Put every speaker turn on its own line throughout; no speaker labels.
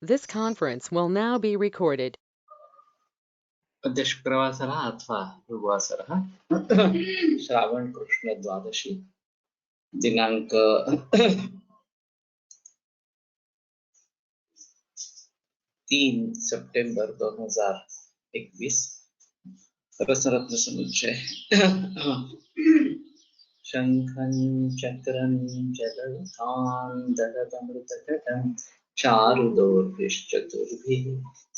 This conference will now be recorded.
अद्य शुक्रवासरः अथवा गुरुवासरः श्रावण कृष्ण द्वादशी दिनांक 3 सितंबर 2021 रसरत्न समुच्चय शंखं चक्रं जलधान्दरतमृतकटं चारुदोर्भिश्चतुर्भिः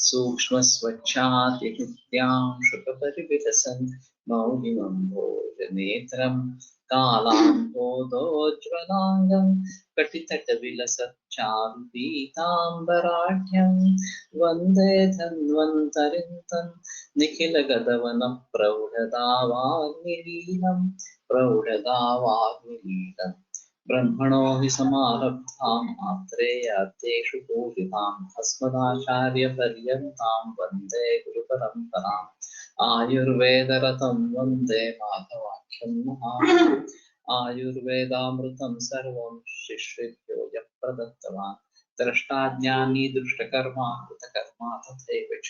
सूक्ष्मस्वच्छातिहृद्यां शुकपरिविलसन् मौलिमं भोजनेत्रं कालाम्भोदोज्ज्वलाङ्गं कटितटविलसच्चारुपीताम्बराढ्यं वन्दे धन्वन्तरिं तं निखिलगदवनं प्रौढदावाग्निलीलम् प्रौढदावाग्निलीलम् ब्रह्मणो हि समारब्धाम् आत्रेयाद्येषु पूजिताम् अस्मदाचार्यपर्यन्तां वन्दे गुरुपरम्पराम् आयुर्वेदरतं वन्दे माधवाख्यं महान् आयुर्वेदामृतं सर्वं शिष्येभ्यो यः प्रदत्तवान् द्रष्टाज्ञानी दुष्टकर्मा कृतकर्मा तथैव च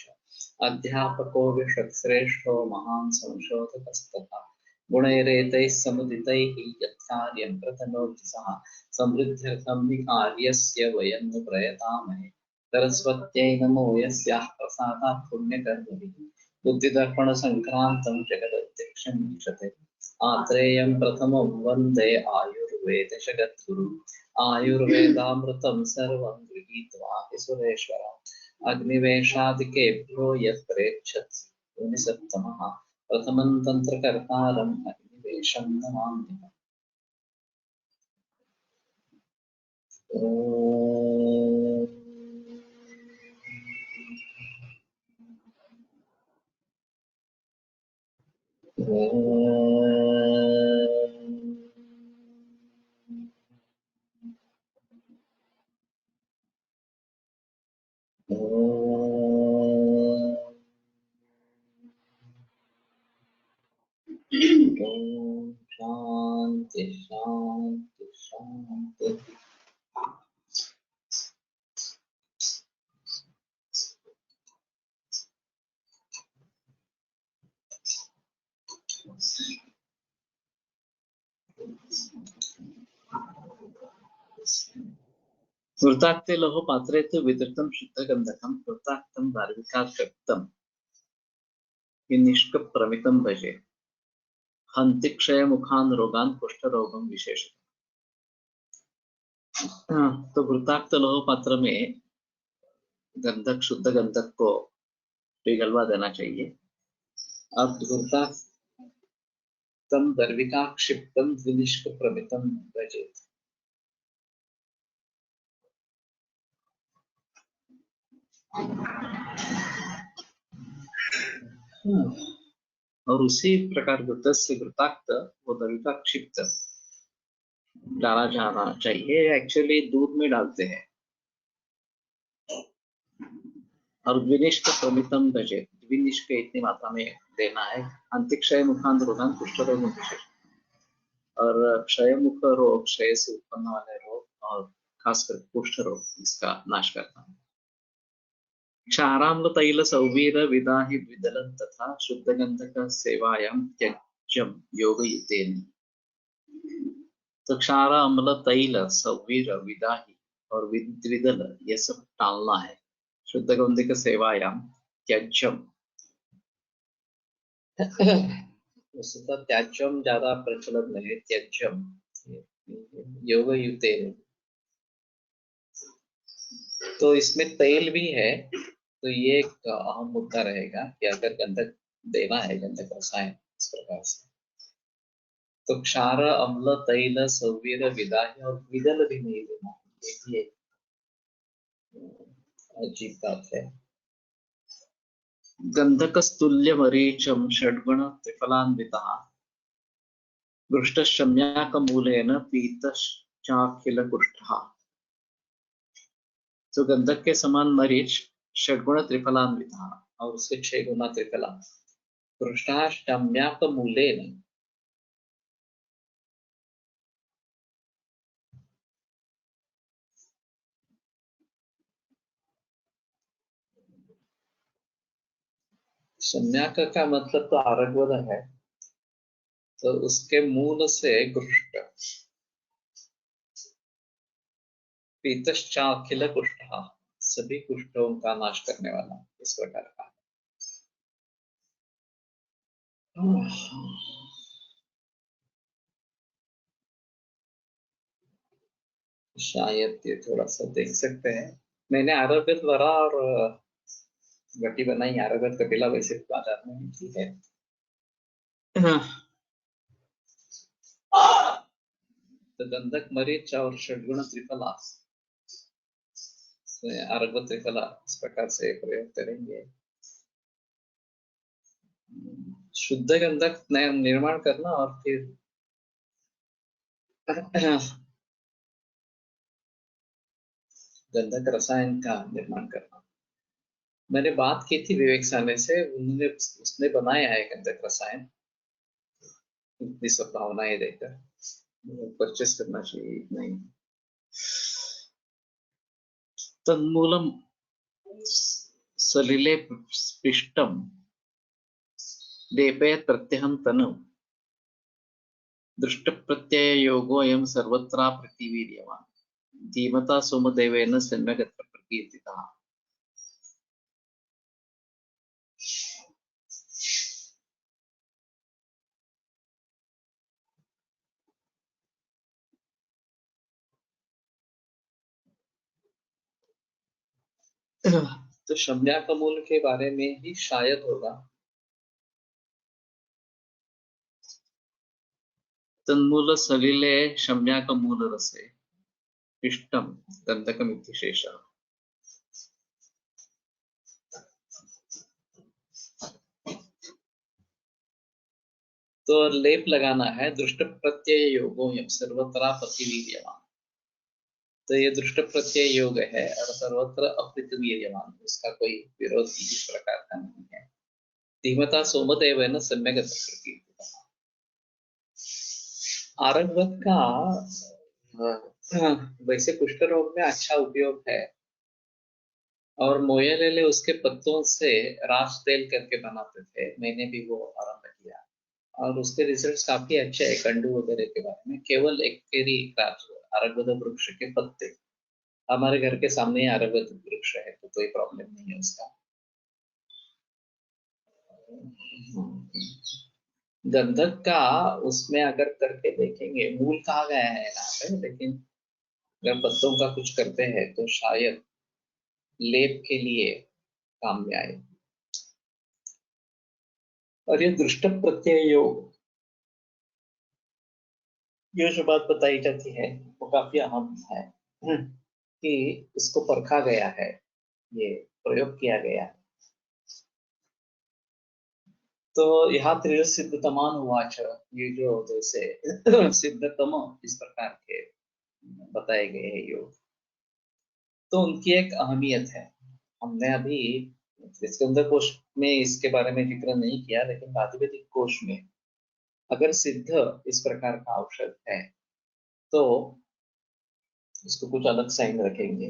अध्यापको विषक्श्रेष्ठो महान् संशोधकस्तथा गुणैरेतैः समुदितैः यत्कार्यं प्रतनोति सः समृद्ध्यर्थं विकार्यस्य वयं नु प्रयतामहे सरस्वत्यै नमो यस्याः प्रसादात् पुण्यकर्मभिः बुद्धिदर्पणसङ्क्रान्तं जगदध्यक्षं ईशते आत्रेयं प्रथमं वन्दे आयुर्वेदजगद्गुरु आयुर्वेदामृतं सर्वं गृहीत्वा हि सुरेश्वरम् अग्निवेशादिकेभ्यो यत् प्रेच्छत् मुनिसत्तमः प्रथमं तन्त्रकर्तारम् अग्निवेशं नमाम्यहम्। शांति शांति शांति। वृताक्ते लोह पात्रे तु वितृतं शुद्धगन्धकं वृताक्तं दार्विकाक्षक्तं विनिष्कप्रमितं भजे हन्ति क्षयमुखान् रोगान् कुष्ठरोगं विशेषतः। तो वृताक्त लोह पात्र में गंधक शुद्ध गंधक को पिघलवा देना चाहिए। अब वृताक्तम दर्विकाक्षिप्तम विनिष्कप्रमितं भजेत। और उसी प्रकार से वृताक्त वो दर्विकाक्षिप्त डाला जाना चाहिए। एक्चुअली दूध में डालते हैं। और विनिष्क प्रमितम भजे, विनिष्क इतनी मात्रा में देना है। अंतिक्षय मुखांत रोगान कुष्ठ रोग विशेष और क्षय मुख रोग, क्षय से उत्पन्न वाले रोग और खासकर कुष्ठ रोग इसका नाश करता है। क्षाराम्ल तैल सौवीर विदाहि द्विदलं तथा शुद्ध गंधक सेवायां त्यज्यं योगयुतेन। तो क्षार अम्ल तैल सौवीर विदाहि और द्विदल ये सब टालना है। शुद्ध गंधक सेवायां त्यज्यम, वैसे तो त्याज्यम ज्यादा प्रचलन में है। त्यज्यम योगयुतेन, तो इसमें तेल भी है। तो ये एक अहम मुद्दा रहेगा कि अगर गंधक देना है, गंधक रसायन इस प्रकार से, तो क्षार अम्ल तैल सौवीर विदाहि और द्विदल भी नहीं देना। ये भी एक अजीब बात है। गंधकस्तुल्य मरीचम षड्गुण त्रिफलान्वितः गृष्टशम्याकमूलेन पीतश्चाखिल कुष्ठः। तो गंधक के समान मरीच षड्गुण त्रिफलान्वितः और उसके 6 गुना त्रिफला। गृष्टशम्याकमूलेन, सम्यक का मतलब तो आरग्वद है, तो उसके मूल से कुष्ठ, पीतश्चाखिल कुष्ठ, सभी कुष्ठों का नाश करने वाला, इस प्रकार का। शायद ये थोड़ा सा देख सकते हैं। मैंने आयुर्वेद वरा और गट्टी बनाई, आयुर्वेद कपिला वैसे बाजार में मिलती है। तो गंधक, मरीच और षड्गुण त्रिफला, आयुर्वेद त्रिफला इस प्रकार से प्रयोग करेंगे। शुद्ध गंधक निर्माण करना और फिर गंधक रसायन का निर्माण करना। मैंने बात की थी विवेक साने से, उसने बनाया है गंधक रसायन, इतनी संभावनाएं देकर परचेस करना चाहिए। नहीं, तन्मूलम सलिले पिष्टम लेपयत् प्रत्यहं तनु दृष्ट प्रत्यय योगोऽयं सर्वत्र प्रतिवीर्यवान् धीमता सोमदेवेन सम्यगत्र प्रकीर्तितः। तो शम्या का मूल के बारे में ही शायद होगा। तन्मूल सलिले शम्या का मूल रसे पिष्टम गंधकम इति शेषः। तो लेप लगाना है, दृष्ट प्रत्यय योगो यम सर्वत्र प्रतिवीर्यवान। तो ये दृष्ट प्रत्यय योग है और सर्वत्र अप्रतिवीर्यवान, इसका कोई विरोध इस प्रकार का नहीं है। धीमता सोमदेवेन सम्यगत्र प्रकीर्तितः। आरंभक का वैसे कुष्ठ रोग में अच्छा उपयोग है, और मोयलेले उसके पत्तों से रास तेल करके बनाते थे, मैंने भी वो आरंभ किया और उसके रिजल्ट्स काफी अच्छे है। कंडू वगैरह के बारे में केवल एक केरी आरगवद वृक्ष के पत्ते, हमारे घर के सामने ही आरगवद वृक्ष है, तो कोई प्रॉब्लम नहीं है उसका। गंधक का उसमें अगर करके देखेंगे, मूल कहा गया है यहाँ पे, लेकिन अगर पत्तों का कुछ करते हैं तो शायद लेप के लिए काम में आए। और ये दृष्ट प्रत्यय योग, ये जो बात बताई जाती है वो काफी अहम है, कि इसको परखा गया है, ये प्रयोग किया गया है। तो यहाँ त्रिज सिद्धतमान उवाच, ये जो जैसे सिद्धतम इस प्रकार के बताए गए हैं योग, तो उनकी एक अहमियत है। हमने अभी स्कंद कोश में इसके बारे में जिक्र नहीं किया, लेकिन आयुर्वेदिक कोश में अगर सिद्ध इस प्रकार का औषध है तो इसको कुछ अलग साइन रखेंगे,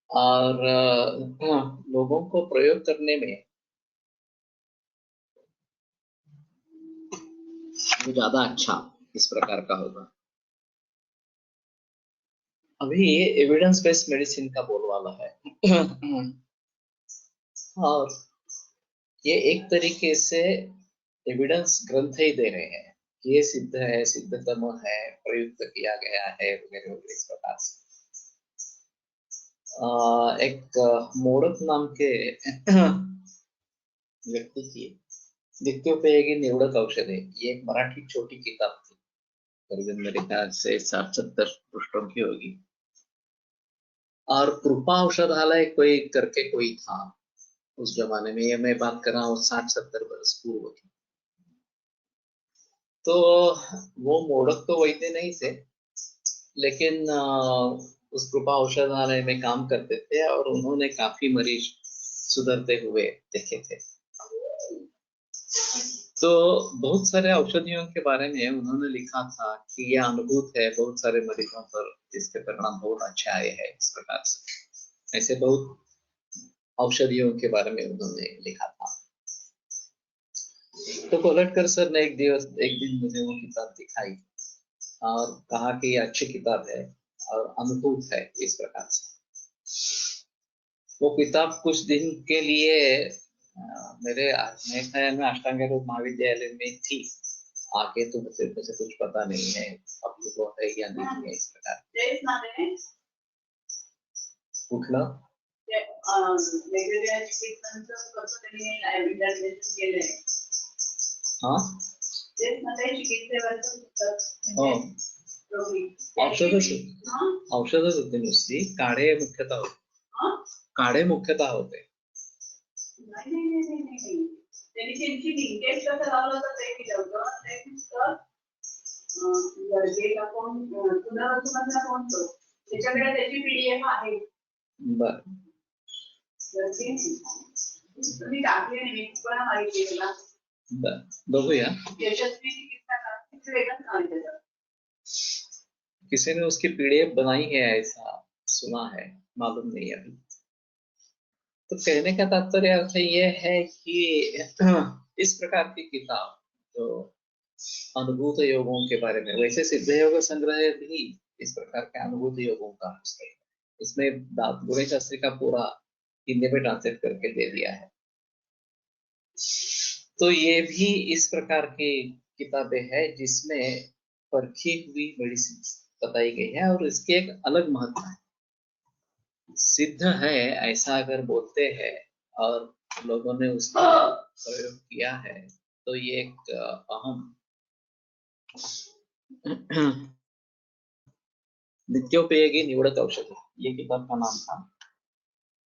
और लोगों को प्रयोग करने में वो ज्यादा अच्छा इस प्रकार का होगा। अभी ये एविडेंस बेस्ड मेडिसिन का बोलवाला है। और ये एक तरीके से एविडेंस ग्रंथ ही दे रहे हैं कि ये सिद्ध है, सिद्धतम है, प्रयुक्त किया गया है वगैरह वगैरह इस प्रकार से। एक मोड़क नाम के व्यक्ति की नित्योपयोगी निवडक औषधे, ये एक मराठी छोटी किताब थी, करीबन मेरे ख्याल से 60-70 पृष्ठों की होगी। और कृपा औषधालय कोई करके कोई था उस जमाने में, ये मैं बात कर रहा हूँ 60-70 वर्ष पूर्व की। तो वो मोड़क तो वैद्य नहीं थे, लेकिन उस कृपा औषधालय में काम करते थे और उन्होंने काफी मरीज सुधरते हुए देखे थे। तो बहुत सारे औषधियों के बारे में उन्होंने लिखा था कि यह अनुभूत है बहुत सारे मरीजों पर, इसके परिणाम बहुत अच्छे आए हैं इस प्रकार से। ऐसे बहुत औषधियों के बारे में उन्होंने लिखा था। तो कोलटकर सर ने एक दिन मुझे वो किताब दिखाई और कहा कि ये अच्छी किताब है और अनुभूत है इस प्रकार से। वो किताब कुछ दिन के लिए मेरे ख्याल में अष्टांग योग महाविद्यालय में थी। आगे तो मुझे कुछ पता नहीं है अब वो है या नहीं है इस प्रकार। कुठलं
वेगवेगळ्या चिकित्सांचं कसं त्यांनी विद्यार्थ्यांनी केलंय.
हा
तेच ना ते चिकित्सेवरचं पुस्तक.
औषधच होते नुसती. काढे मुख्यतः होते.
नाही त्यांनी त्यांची लिंकेज कसं लावलं होतं ते केलं होतं. ते पुस्तक गरजेला कोण पुनर्वसनाचा कोण तो त्याच्याकडे त्याची पीडीएफ आहे.
बर
तुम्ही टाकले नाही मी पण माहिती केला.
बघूया.
यशस्वी चिकित्सा वेगळंच नाव आहे त्याचं.
किसी ने उसकी पीडीएफ बनाई है ऐसा सुना है, मालूम नहीं अभी। तो कहने का तात्पर्य अर्थ ये है कि इस प्रकार की किताब जो अनुभूत योगों के बारे में, वैसे सिद्ध योग संग्रह भी इस प्रकार के अनुभूत योगों का पुस्तक है। इसमें गुणे शास्त्री का पूरा हिंदी में ट्रांसलेट करके दे दिया है। तो ये भी इस प्रकार की किताबें हैं जिसमें परखी हुई मेडिसिन बताई गई है और इसके एक अलग महत्व है। सिद्ध है ऐसा अगर बोलते हैं और लोगों ने उसका प्रयोग किया है तो ये एक अहम नित्योपयोगी निवडक औषध, ये किताब का नाम था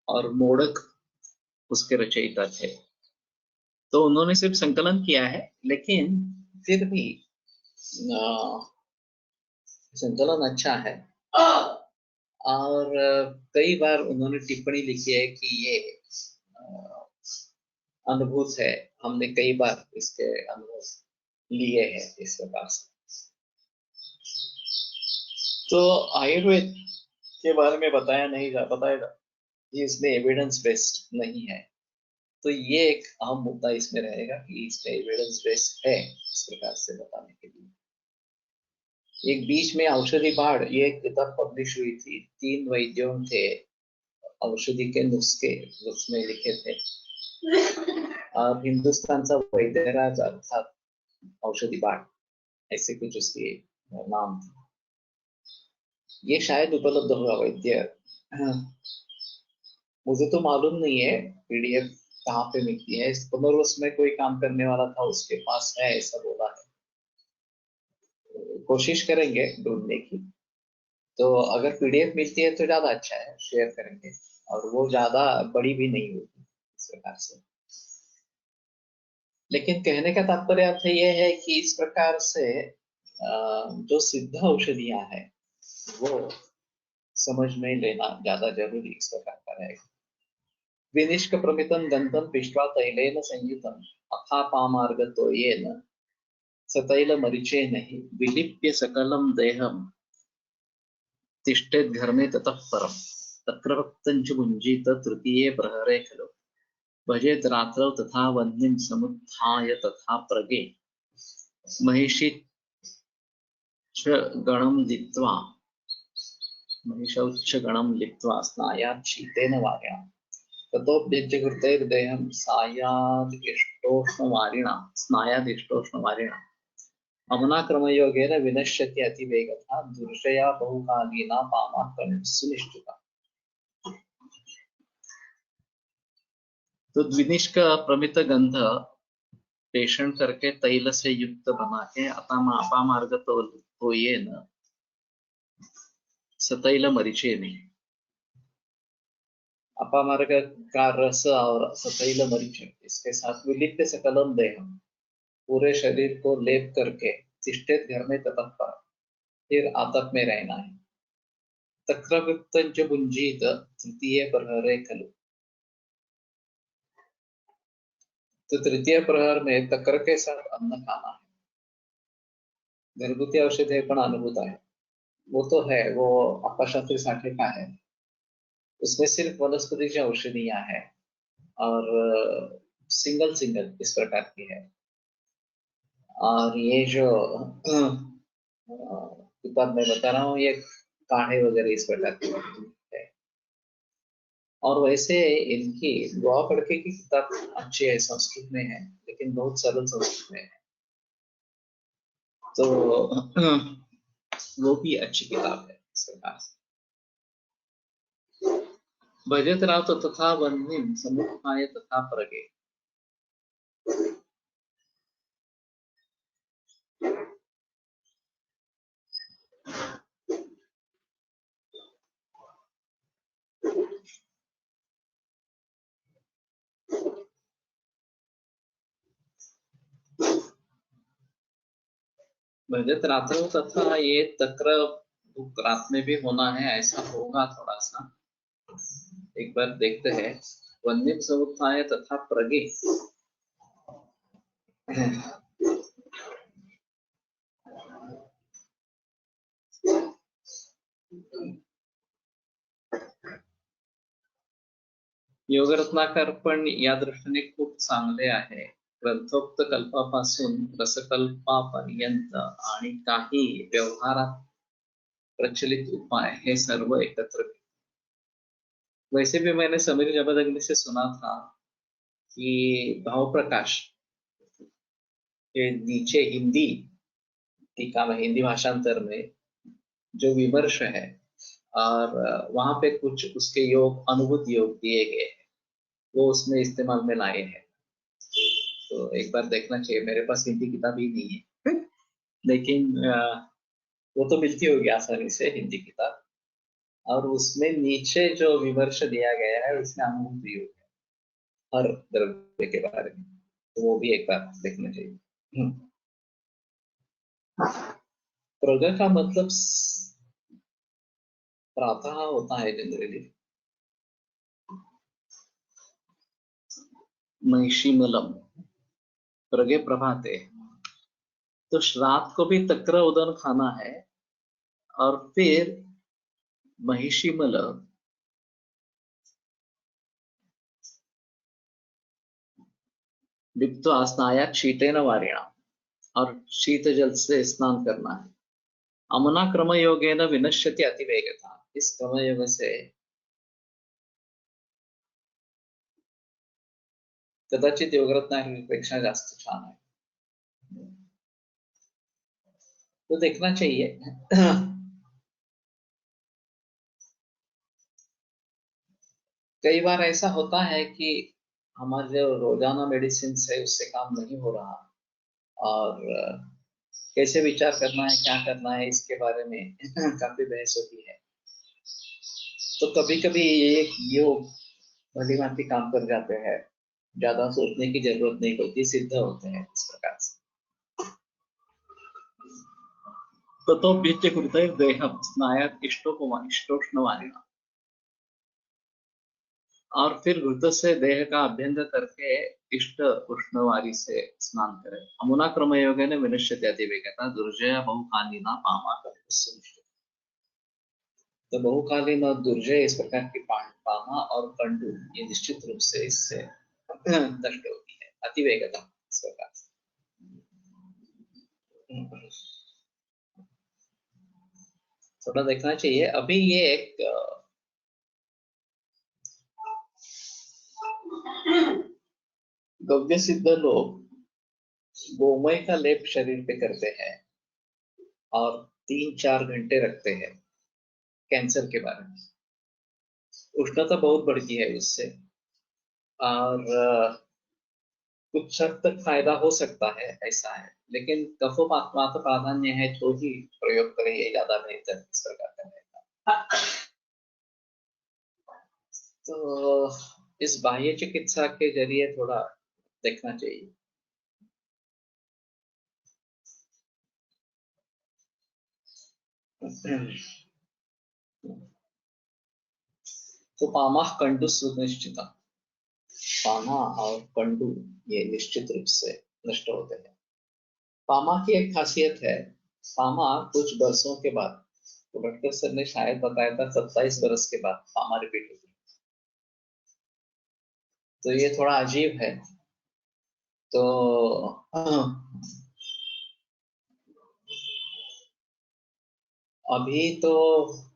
और मोडक उसके रचयिता थे। तो उन्होंने सिर्फ संकलन किया है लेकिन फिर भी संकलन अच्छा है और कई बार उन्होंने टिप्पणी लिखी है कि ये अनुभूत है, हमने कई बार इसके अनुभव लिए हैं इस प्रकार से। तो आयुर्वेद के बारे में बताएगा कि इसमें एविडेंस बेस्ड नहीं है, तो ये एक अहम मुद्दा इसमें रहेगा कि इसमें एविडेंस बेस्ड है इस प्रकार से बताने के लिए। एक बीच में औषधि बाढ़ ये एक किताब पब्लिश हुई थी, 3 वैद्यों थे औषधि के नुस्खे उसमें लिखे थे और हिंदुस्तान का वैद्यराज अर्थात औषधि बाढ़ ऐसे कुछ उसके नाम था। ये शायद उपलब्ध होगा वैद्य, मुझे तो मालूम नहीं है पीडीएफ कहाँ पे मिलती है। इस पुनर्वस में कोई काम करने वाला था उसके पास है ऐसा बोला है, कोशिश करेंगे ढूंढने की। तो अगर पीडीएफ मिलती है तो ज्यादा अच्छा है, शेयर करेंगे और वो ज्यादा बड़ी भी नहीं होगी इस प्रकार से। लेकिन कहने का तात्पर्य अर्थ ये है कि इस प्रकार से जो सिद्ध औषधियां हैं वो समझ में लेना ज्यादा जरूरी इस प्रकार का रहेगा। विनिष्क प्रमितं गंधं पिष्ट्वा तैलेन संयुतं अथापामार्गतो येन सतैलमरिचेन हि विलिप्य सकलं देहं तिष्ठेत् घर्मे ततः परं तक्रवक्तं च भुञ्जीत तृतीये प्रहरे खलु भजेत् रात्रौ तथा वह्निं समुत्थाय तथा प्रगे महिषी गणं लिप्त्वा स्नायात् शीतेन वार्या ततोऽभ्यज्य कृतैर्देहं स्नायादिष्टोष्णवारिणा अमनाक्रमयोगेन विनश्यति अतिवेगतः दुर्जया बहुकालीना पामा सुनिश्चिता। तो द्विनिष्क प्रमित गंध पेषण करके तैल से युक्त बना के अपामार्ग तो ये न सतैल मरीचे में, अपामार्ग का रस और सतैल मरीच इसके साथ विलिप्य सकलम देहम पूरे शरीर को लेप करके तिष्ठेत घर में ततः पर फिर आतप में रहना है। तक्रवक्तं भुंजीत तृतीय प्रहरे खलु, तो तृतीय प्रहर में तक्र के साथ अन्न खाना है। घरगुती औषध है पण अनुभूत है, वो तो है, वो अप्पाशास्त्री साठे का है, उसमें सिर्फ वनस्पति की औषधियां हैं और सिंगल इस प्रकार की है। और ये जो किताब मैं बता रहा हूँ, ये काढ़े वगैरह इस प्रकार की है। और वैसे इनकी गोवा फड़के की किताब अच्छी है, संस्कृत में है, लेकिन बहुत सरल संस्कृत में है, तो वो भी अच्छी किताब है इस प्रकार से। भजत राव तो तथा वन्यम समुखाय तथा प्रगे। भजत रात्रौ तथा, ये तक्र रात में भी होना है, ऐसा होगा थोड़ा सा, एक बार देखते हैं। वन्यम समुखाय तथा प्रगे, योगरत्नाकर पण या दृष्टीने खूप चांगले आहे. ग्रंथोक्त कल्पापासून रसकल्पापर्यंत आणि काही व्यवहारात प्रचलित उपाय, हे सर्व एकत्र। वैसे भी मैंने समीर जमदग्नि से सुना था कि भाव प्रकाश के नीचे हिंदी टीका में, हिंदी भाषांतर में जो विमर्श है, और वहां पे कुछ उसके योग, अनुभूत योग दिए गए हैं, वो उसमें इस्तेमाल में लाए हैं। तो एक बार देखना चाहिए। मेरे पास हिंदी किताब ही नहीं है लेकिन वो तो मिलती होगी आसानी से, हिंदी किताब, और उसमें नीचे जो विमर्श दिया गया है उसमें अनुभूत योग है हर द्रव्य के बारे में, तो वो भी एक बार देखना चाहिए। प्रग का मतलब प्रातः होता है जनरली। महिषीमलम प्रगे प्रभाते, तो रात को भी तक्र उदन खाना है, और फिर महिषीमल लिप्त्वा स्नायात् शीतेन वारिणा, और शीत जल से स्नान करना है। अमुना क्रम योगेन विनश्यति अतिवेगता, इस क्रम योग से कदाचित योगरत्नापेक्षा जास्त छान है, तो देखना चाहिए। कई बार ऐसा होता है कि हमारे जो रोजाना मेडिसिन है उससे काम नहीं हो रहा, और कैसे विचार करना है, क्या करना है, इसके बारे में काफी बहस होती है। तो कभी कभी ये योग भली भांति काम कर जाते हैं, ज्यादा सोचने की जरूरत नहीं होती, सिद्ध होते हैं इस प्रकार से। तो बीत्य कृते देहम स्नायात् इष्टोष्णवारिणा, और फिर घृत से देह का अभ्यंग करके इष्ट उष्णवारी से स्नान करें। अमुना क्रम योग ने विनश्यति अतिवेगता, दुर्जय बहुकालीना पामा कर। तो बहुकालीन और दुर्जय इस प्रकार की पामा और कंडू, ये निश्चित रूप से इससे नष्ट होती है, अतिवेगता इस प्रकार से। थोड़ा देखना चाहिए। अभी ये एक गव्य सिद्ध लोग गोमय का लेप शरीर पे करते हैं और 3-4 घंटे रखते हैं, कैंसर के बारे में। उष्णता बहुत बढ़ती है उससे, और कुछ हद तक फायदा हो सकता है, ऐसा है, लेकिन कफोपात प्राधान्य है तो ही प्रयोग करें, ये ज्यादा बेहतर इस प्रकार का रहेगा। तो इस बाह्य चिकित्सा के जरिए थोड़ा देखना चाहिए। तो पामा कंडु सुनिश्चित, पामा और कंडू ये निश्चित रूप से नष्ट होते हैं। पामा की एक खासियत है, पामा कुछ बरसों के बाद, तो डॉक्टर सर ने शायद बताया था 27 बरस के बाद पामा रिपीट होती है, तो ये थोड़ा अजीब है। तो अभी तो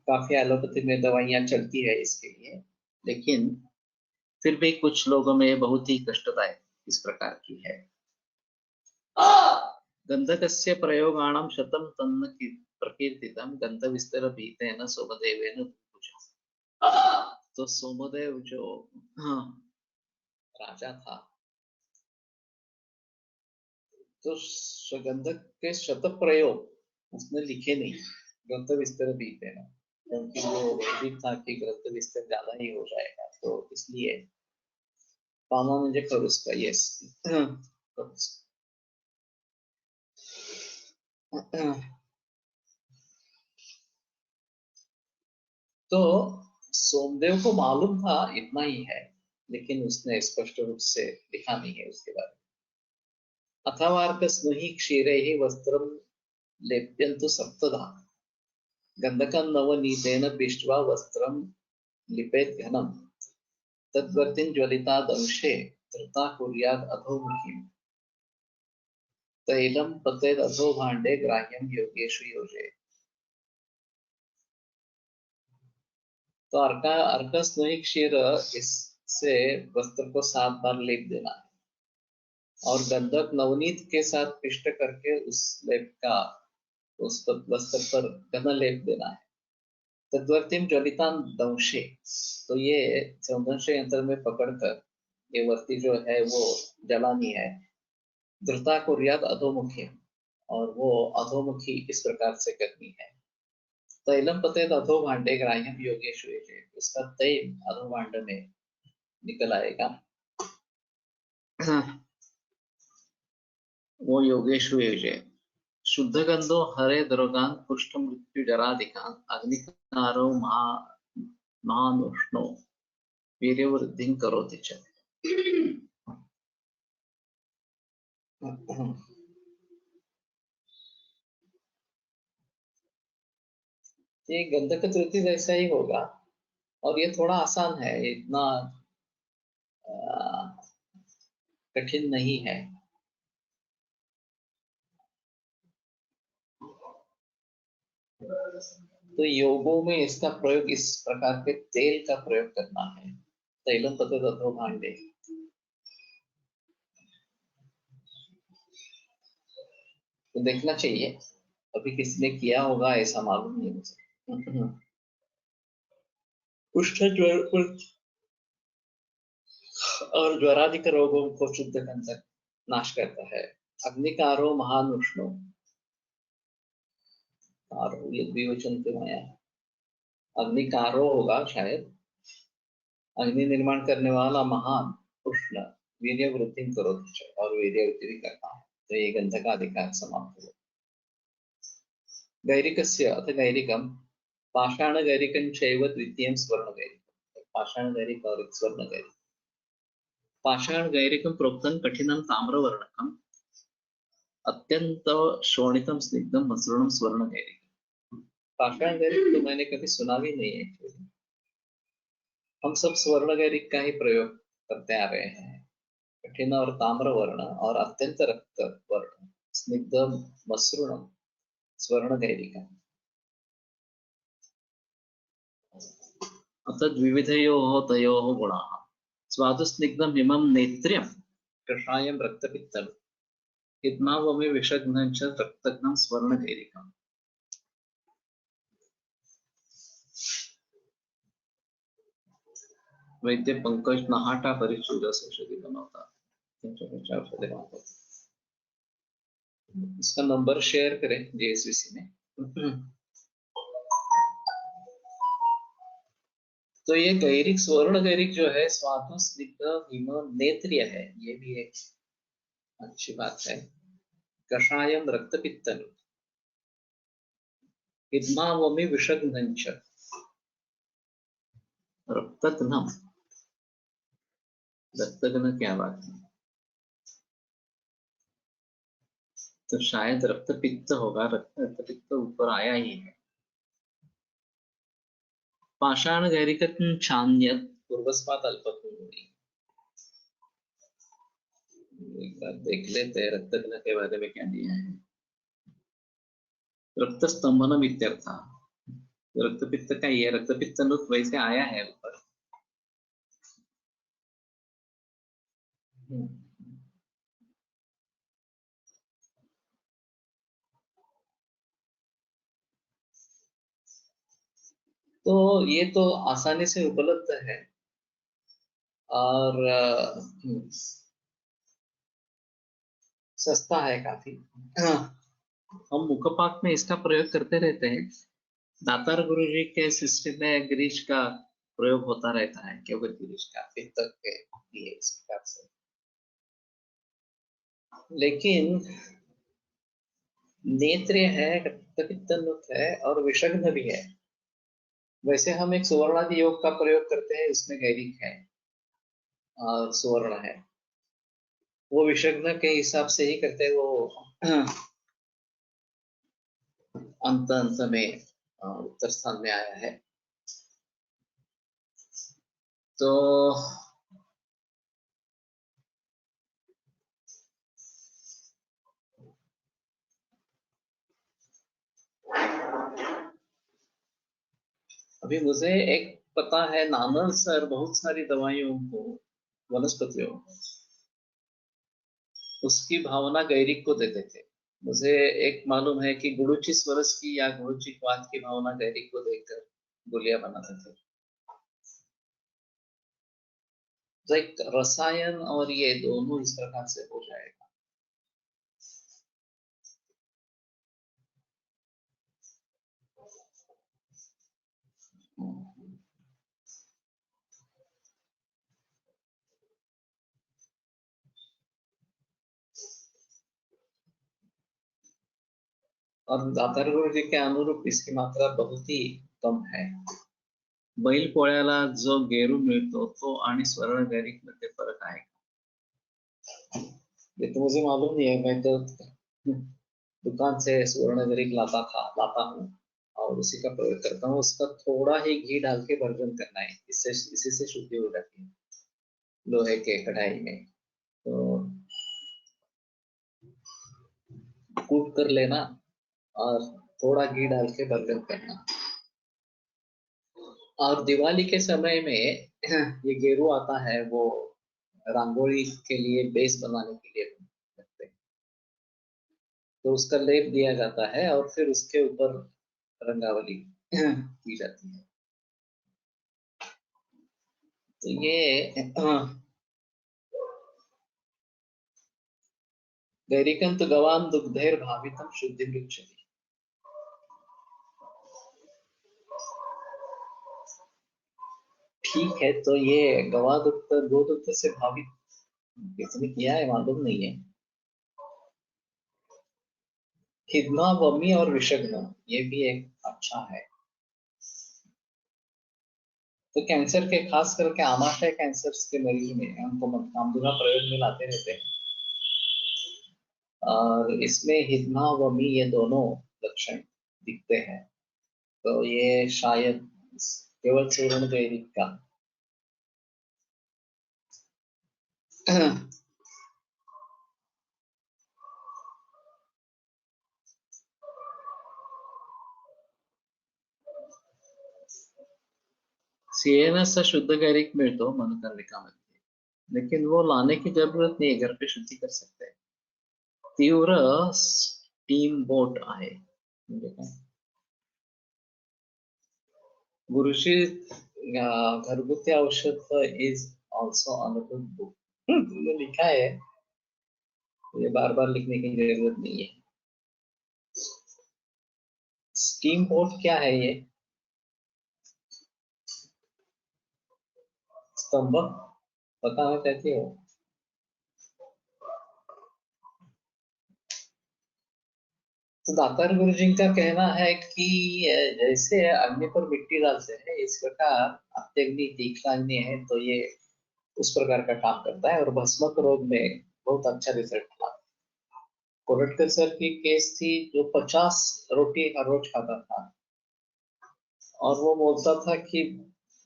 काफी एलोपैथी में दवाइयां चलती है इसके लिए, लेकिन फिर भी कुछ लोगों में बहुत ही कष्टदायक इस प्रकार की है। गंधकस्य प्रयोगाणां शतं तन्न प्रकीर्तितं गंधविस्तरभीतेन सोमदेवेन पूजा। तो सोमदेव जो राजा था, तो गंधक के शत प्रयोग उसने लिखे नहीं, ग्रंथ विस्तार भीतेन, क्योंकि वो भयभीत था कि ग्रंथ विस्तार ज्यादा ही हो जाएगा, तो इसलिए पामा म्हणजे खरुस का, यस खरुस। तो सोमदेव को मालूम था इतना ही है, लेकिन उसने स्पष्ट रूप से लिखा नहीं है उसके बारे में। अथवार्कस्नुहि क्षीरैः वस्त्रं लेप्यन्तु सप्तधा गंधकं नवनीतेन पिष्ट्वा वस्त्रं लिपेत् घनं तद्वर्तिं ज्वलिता दंशे धृता कुर्यात् अधोमुखीं तैलं पतेत् अधो भाण्डे ग्राह्यं योगेषु योजे। तो अर्कस्नुहि क्षीर, इससे वस्त्र को 7 बार लेप देना है और गंधक नवनीत के साथ पिष्ट करके उस लेप का उस वस्त्र पर घन लेप देना है। तद्वर्तिम ज्वलितान दंशे, तो ये संदंश यंत्र में पकड़कर ये वर्ती जो है वो जलानी है। धृता कुर्यात अधोमुखी, और वो अधोमुखी इस प्रकार से करनी है। तैलम पतेत अधो भांडे ग्राह्यम योगेषु योजे, उसका तैल अधो भांड में निकल आएगा, वो योगेषु योजे। शुद्ध गंधो हरे द्रोगान पुष्ट मृत्यु जरादिकान अग्निकारो महानुष्णो वीर्यवृद्धिं करोति च। ये गंधक चतुर्थी जैसा ही होगा, और ये थोड़ा आसान है, इतना कठिन नहीं है। तो योगों में इसका प्रयोग इस प्रकार के तेल का प्रयोग करना है। तैलम पतेत अधो भांडे, तो देखना चाहिए, अभी किसने किया होगा ऐसा मालूम नहीं मुझे। कुष्ठ ज्वर और ज्वरादिक रोगों को शुद्ध गंधक नाश करता है। अग्निकारो महानुष्णो, ये द्विवचन पे आया है, अग्निकारो होगा शायद, अग्नि निर्माण करने वाला महान उष्ण वीर्य वृद्धि करो, और वीर्य वृद्धि भी करता है, तो ये गंधक अधिकार समाप्त हो। गैरिकस्य अथ गैरिकम पाषाण गैरिकं चैव द्वितीयं स्वर्ण गैरिकं, पाषाण गैरिक और स्वर्ण गैरिक। पाषाण गैरिकं प्रोक्तं कठिनं ताम्रवर्णकं अत्यंत शोणितम स्निग्धम मसृणम स्वर्ण गैरिकं। पाषाण गैरिक तो मैंने कभी सुना भी नहीं है, हम सब स्वर्ण गैरिक का ही प्रयोग करते आ रहे हैं। कठिन और ताम्र वर्ण और अत्यंत रक्त वर्ण स्निग्ध मसृणम स्वर्ण गैरिका। अतः द्विविधयोः तयोः गुणाः स्वादुस्निग्धं हिमं नेत्र्यं कषायं रक्तपित्तलं हित्मावमे विषघ्नं च रक्तघ्नं स्वर्ण गैरिकम्। वैद्य पंकज नहाटा परिचूर औषधि बनवता, इसका नंबर शेयर करें JSVC में। तो ये गैरिक, स्वर्ण गैरिक जो है स्वादु स्निग्ध हिम नेत्रिय है, ये भी एक अच्छी बात है। कषायम रक्तपित्तल हिद्मावमी विषघ्नं च रक्तघ्नम, रक्तघ्न क्या बात है, तो शायद रक्तपित्त होगा, रक्तपित्त ऊपर आया ही है। पाषाण गैरिकं छान्यत् पूर्वस्मात् अल्पत्वं। एक बार देख लेते हैं रक्तघ्न के बारे में क्या दिया है। रक्तस्तंभनम इत्यर्थः, रक्तपित्त का ये रक्तपित्त नुत वैसे आया है ऊपर। तो ये तो आसानी से उपलब्ध है और सस्ता है काफी। हम मुखपाक में इसका प्रयोग करते रहते हैं। दातार गुरु जी के सिस्टम में गिरीश का प्रयोग होता रहता है, केवल गिरीश का पित्त के लिए इस प्रकार से। लेकिन नेत्र है, रक्तपित्त नुत है और विषग्न भी है। वैसे हम एक सुवर्णादि योग का प्रयोग करते हैं, इसमें गैरिक है और सुवर्ण है। वो विषग्न के हिसाब से ही करते हैं, वो अंत अंत में उत्तर स्थान में आया है। तो अभी मुझे एक पता है, नानल सर बहुत सारी दवाइयों को, वनस्पतियों, उसकी भावना गैरिक को देते थे। मुझे एक मालूम है कि गुड़ुची स्वरस की या गुड़ुची क्वाथ की भावना गैरिक को देकर गोलियां बनाते थे। तो एक रसायन और ये दोनों इस प्रकार से हो जाएगा। और दातार गुरु जी के अनुरूप इसकी मात्रा बहुत ही कम है। बैल पोळ्याला जो गेरू मिळतो तो आणि स्वर्ण गैरिक मध्ये फरक आहे। ये तो मुझे मालूम नहीं है, मैं तो दुकान से स्वर्ण गैरिक लाता हूँ और उसी का प्रयोग करता हूँ। उसका थोड़ा ही घी डाल के भर्जन करना है, इससे इसी से शुद्धि हो जाती है लोहे के कढ़ाई में। तो कूट कर लेना और थोड़ा घी डाल के भर्जन करना। और दिवाली के समय में ये गेरू आता है, वो रंगोली के लिए बेस बनाने के लिए रखते हैं। तो उसका लेप दिया जाता है और फिर उसके ऊपर रंगावली की जाती है। तो ये गैरिकंत गवान दुग्धैर भावितम शुद्धि वृक्षति। ठीक है, तो ये गवा दुग्ध गोदुग्ध से भावित किसने किया है मालूम नहीं है। हिदमा वमी और विषग्न ये भी एक अच्छा है। तो कैंसर के, खास करके आमाशय कैंसर के मरीज में हमको मामदुरा प्रयोग में लाते रहते हैं और इसमें हिदमा वमी ये दोनों लक्षण दिखते हैं। तो ये शायद केवल सूर्ण गैरिक का सीएनएस से शुद्ध गैरिक मिळतो मनुकर्णिकामध्ये, लेकिन वो लाने की जरूरत नहीं है, घर पे शुद्धि कर सकते हैं। तीव्र स्टीम बोट आहे म्हणजे काय, गुरुजी घरगुती औषध इज ऑल्सो अनदर बुक। तुमने लिखा है, ये बार बार लिखने की जरूरत नहीं है। स्टीम बोट क्या है ये? स्तंभ पता है कैसे हो? तो दातार गुरु जी का कहना है कि जैसे अग्नि पर मिट्टी डालते हैं, इस प्रकार अत्यग्नि तीक्ष्णाग्नि है तो ये उस प्रकार का काम करता है और भस्मक रोग में बहुत अच्छा रिजल्ट था। कोरटकर सर की केस थी जो 50 रोटी हर रोज खाता था और वो बोलता था कि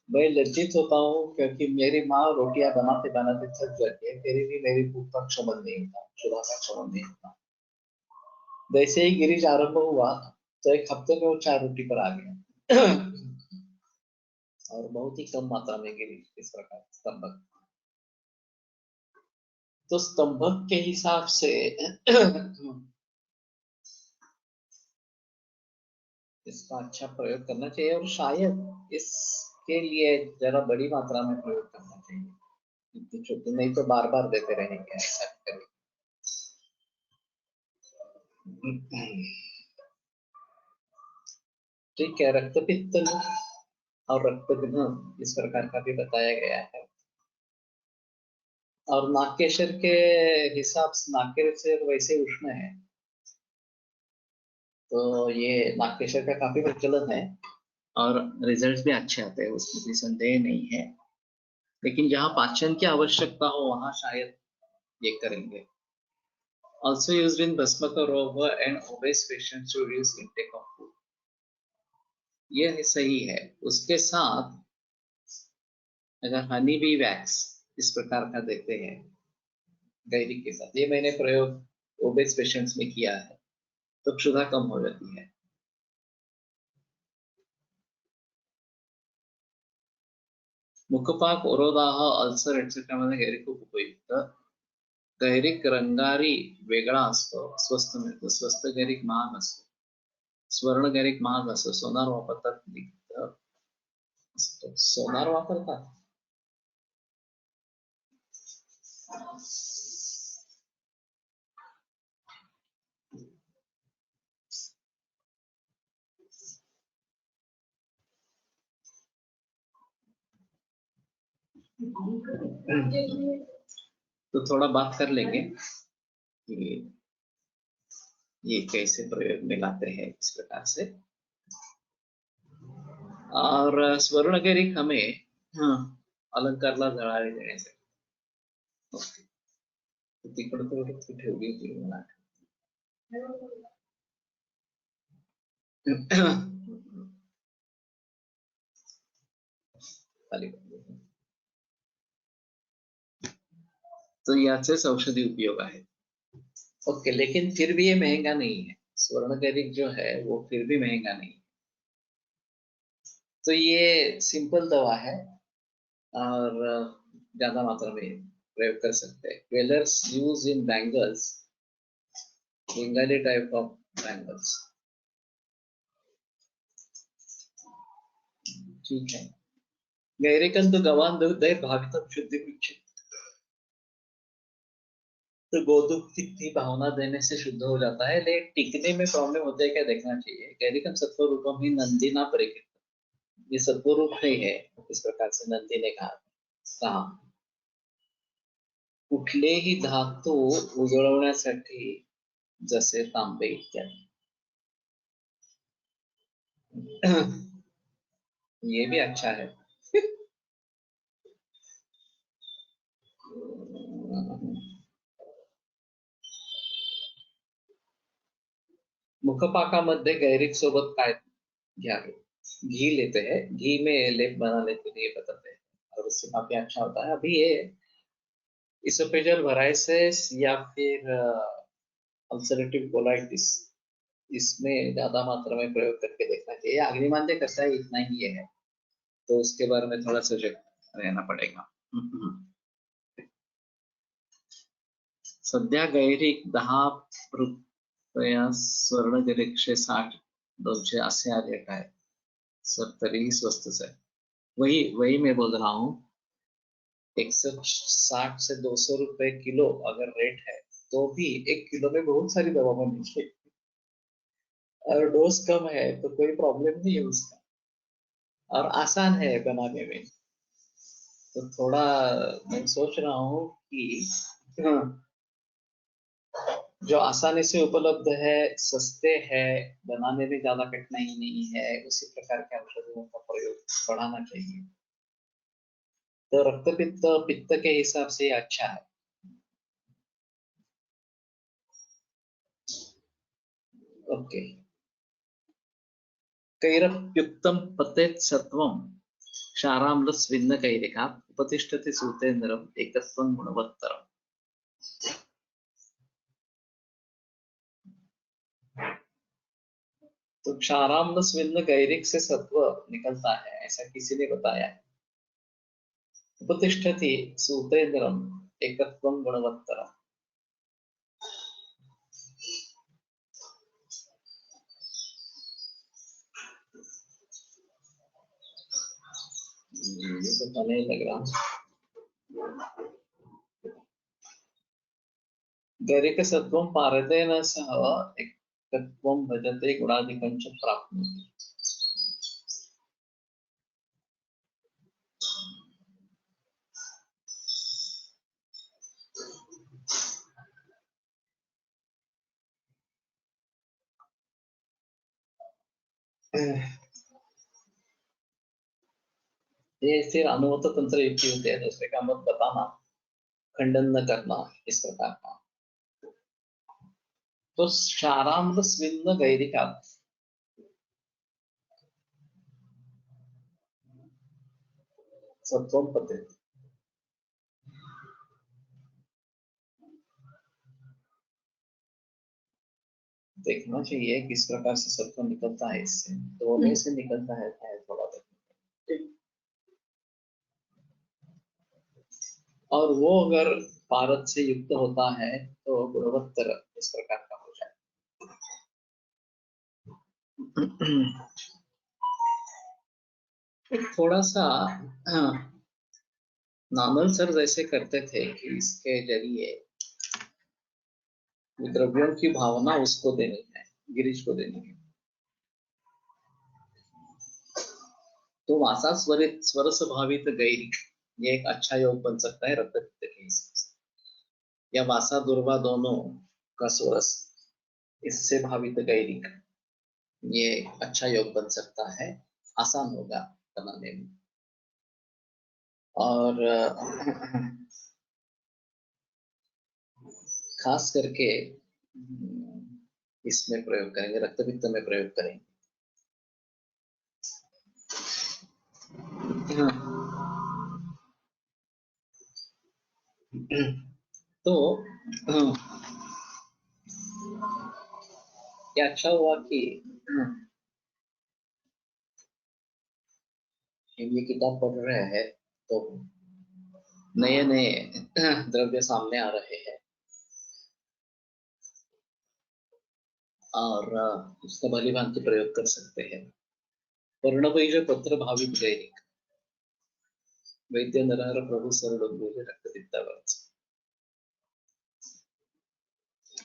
मैं लज्जित होता हूँ क्योंकि मेरी माँ रोटियां बनाते बनाते थक जाती है, फिर भी मेरी भूख का क्षमन नहीं होता, चूल्हा का क्षमन नहीं होता। वैसे ही गिरीश आरंभ हुआ तो एक हफ्ते में वो 4 रोटी पर आ गया। और बहुत ही कम मात्रा में गिरी इस प्रकार स्तंभक। तो स्तंभक के हिसाब से इसका अच्छा प्रयोग करना चाहिए, और शायद इसके लिए जरा बड़ी मात्रा में प्रयोग करना चाहिए। इतनी छोटी नहीं तो बार बार देते रहेंगे, ऐसा करेंगे। ठीक है, रक्तपित्त और रक्तघ्न इस प्रकार का भी बताया गया है। और नागकेशर के हिसाब से नागकेशर वैसे उष्ण है, तो ये नागकेशर का काफी प्रचलन है और रिजल्ट्स भी अच्छे आते हैं, उसमें कोई संदेह नहीं है। लेकिन जहाँ पाचन की आवश्यकता हो वहां शायद ये करेंगे। Also used in Basmakarova and obese patients to reduce intake of food. ये सही है। उसके साथ अगर हनी बी वैक्स इस प्रकार का देते हैं गैरिक के साथ, ये मैंने प्रयोग ओबेस पेशेंट्स में किया है, तो क्षुधा कम हो जाती है। मुखपाक, ओरोदाह, अल्सर एक्सेट्रा मध्ये गैरिक खूप उपयुक्त। गैरिक रंगारी वेगळा असतो, स्वस्त मिळतो। स्वस्त गैरिक महाग असतो। स्वर्ण गैरिक महाग असतो। सोनार वापरतात। सोनार वापरतात। तो थोड़ा बात कर लेंगे कि ये कैसे प्रयोग में लाते हैं इस प्रकार से। और स्वर्ण गैरिक हमें अलंकारला जळावे देण्यासाठी। ओके, तिकडे ठेवली होती मला। तो याचेच औषधी उपयोग आहे। ओके, लेकिन फिर भी ये महंगा नहीं है। स्वर्ण गैरिक जो है वो फिर भी महंगा नहीं है। तो ये सिंपल दवा है और ज्यादा मात्रा में प्रयोग कर सकते हैं। Jewellers use in bangles, Bengali type of bangles. ठीक है। गैरिकंतु गवान दुग्धैर भावितम शुद्धिमुच्यते। तो गोदुग्ध की भावना देने से शुद्ध हो जाता है, लेकिन टिकने में प्रॉब्लम होता है क्या देखना चाहिए। गैरिकम सत्व रूपम ही नंदीना परिकृत, ये सत्व रूप नहीं है इस प्रकार से नंदी ने कहा। कुठलेही धातू उजळवण्यासाठी जसे तांबे इत्यादि। ये भी अच्छा है। मुखपाकामध्ये गैरिक सोबत काय घ्यावे? घी लेते हैं, घी में लेप बना लेते हैं, ये बताते हैं, और उससे काफी अच्छा होता है। अभी ये इसोफेजियल वराइसिस या फिर अल्सरेटिव कोलाइटिस, इसमें ज्यादा मात्रा में प्रयोग करके देखना चाहिए। अग्निमांद्य करता है इतना ही है, तो उसके बारे में थोड़ा सजग रहना पड़ेगा। सध्या गैरिक 10 रुपयास, स्वर्ण गैरिक 160, 200 असे आले काय सर, तरीही स्वस्तच है। वही मैं बोल रहा हूँ, 160 से 200 रुपए किलो अगर रेट है, तो भी 1 किलो में बहुत सारी दवा बन जाएगी, और डोज कम है तो कोई प्रॉब्लम नहीं है उसका, और आसान है बनाने में। तो थोड़ा मैं सोच रहा हूँ कि जो आसानी से उपलब्ध है, सस्ते है, बनाने में ज्यादा कठिनाई नहीं है, उसी प्रकार के औषधियों का प्रयोग बढ़ाना चाहिए। तो रक्तपित्त पित्त के हिसाब से अच्छा है। ओके। कैरप्युक्तम पतेत् सत्वम क्षाराम्ल स्विन्न कैरिकात् उपतिष्ठति सूतेन्द्रम एकत्वं गुणवत्तरम्। तो क्षाराम्ल स्विन्न गैरिक से सत्व निकलता है, ऐसा किसी ने बताया है। उपतिष्ठति सूतेन्द्रम एकत्वं गुणवत्तरम्। ये तो पता नहीं लग रहा। गैरिक सत्वं पारदेन सह एकत्वं भजते गुणादिकं च प्राप्नोति। ये फिर अनुमत तंत्र युक्ति होते हैं, दूसरे का मत बताना, खंडन न करना, इस प्रकार का। तो क्षाराम्ल स्विन्न गैरिका सत्वं पते। देखना चाहिए किस प्रकार से सत्व निकलता है, इससे दोनों से निकलता है थोड़ा देखना। और वो अगर पारद से युक्त होता है तो गुणवत्तर इस प्रकार का हो जाए। थोड़ा सा नामल सर जैसे करते थे कि इसके जरिए द्रव्यों की भावना उसको देनी है, गिरीश को देनी है। तो वासा स्वरित स्वर स्वभावित गैरिक, ये एक अच्छा योग बन सकता है रक्त पित्त के हिसाब से। या वासा दुर्वा दोनों का स्वरस, इससे भावित गैरिक, ये अच्छा योग बन सकता है, आसान होगा बनाने में। और खास करके इसमें प्रयोग करेंगे, रक्तपित्त में प्रयोग करेंगे। तो क्या अच्छा हुआ कि ये किताब पढ़ रहे हैं तो नए नए द्रव्य सामने आ रहे हैं और उसका भली भांति प्रयोग कर सकते हैं। वर्णबीज पत्र भावित गैरिक, वैद्य नरहर प्रभु सरल रक्तपित्तावर्त।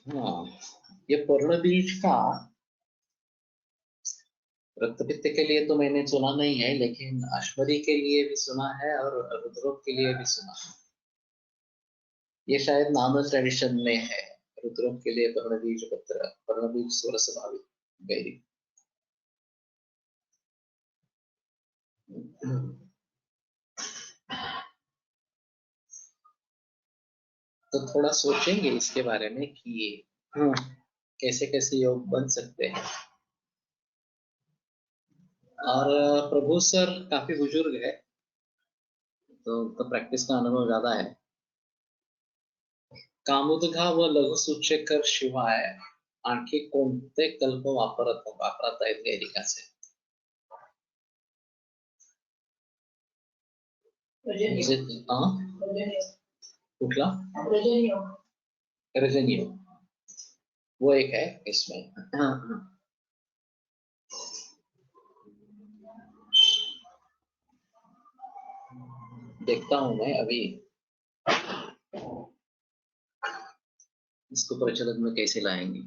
हाँ, ये पर्णबीज का रक्तपित्त के लिए तो मैंने सुना नहीं है, लेकिन अश्वरी के लिए भी सुना है और रुद्रोग के लिए भी सुना है। ये शायद नामल ट्रेडिशन में है, रुद्रोग के लिए पर्णबीज पत्र, पर्णबीज स्वर स्वभावित गैरिक। तो थोड़ा सोचेंगे इसके बारे में कि कैसे कैसे योग बन सकते हैं। और प्रभु सर काफी बुजुर्ग है, तो प्रैक्टिस का अनुभव ज्यादा है। कामुदघा व लघु सूचेकर शिवाय आणखी कोणते कल्प वापरता आहेत गैरिकाचे? कुठला? रजनी योग, वो एक है इसमें। देखता हूं मैं अभी इसको प्रचलन में कैसे लाएंगे।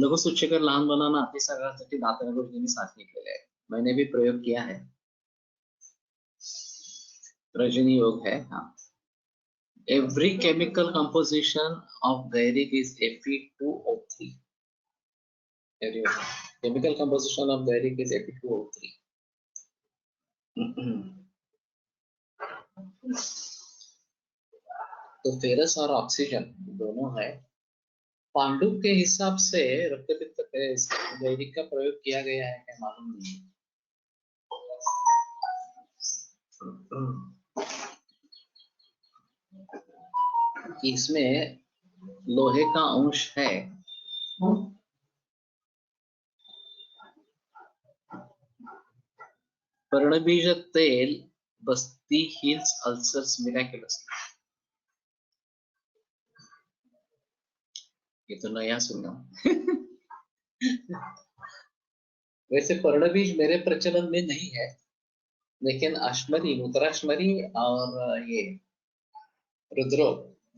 लघु सूचेकर लहान बनाना अतिसारासाठी दातन गुरुजींनी सांगितलेले आहे, मैंने भी प्रयोग किया है। रजनी योग है। हाँ, every chemical composition of Gairik is Fe2O3. Chemical composition of Gairik is Fe2O3. तो फेरस और ऑक्सीजन दोनों है। पांडुप के हिसाब से रक्तपित्त गैरिक का प्रयोग किया गया है क्या मालूम नहीं। इसमें लोहे का अंश है पर्णबीज तेल बस्ती हील्स अल्सर्स मिराकुलसली। ये तो नया सुना। वैसे पर्णबीज मेरे प्रचलन में नहीं है, लेकिन अश्मरी, मुद्राश्मरी और ये रुद्रो,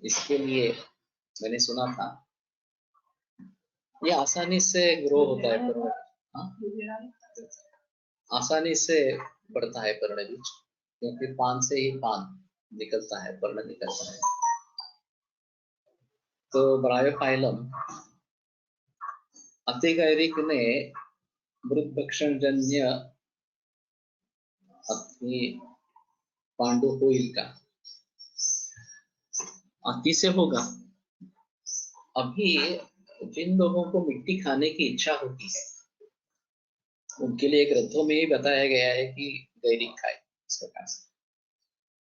इसके लिए मैंने सुना था। ये आसानी से ग्रो होता है पर्णबीज, आसानी से बढ़ता है पर्णबीज, क्योंकि पान से ही पान निकलता है, पर्ण निकलता है। तो ब्रायोफाइलम अतिगैरिक ने मृतभक्षण जन्य अपनी पांडु होइल का अति से होगा। अभी जिन लोगों को मिट्टी खाने की इच्छा होती है, उनके लिए ग्रंथों में ही बताया गया है कि गैरिक खाए। इस प्रकार से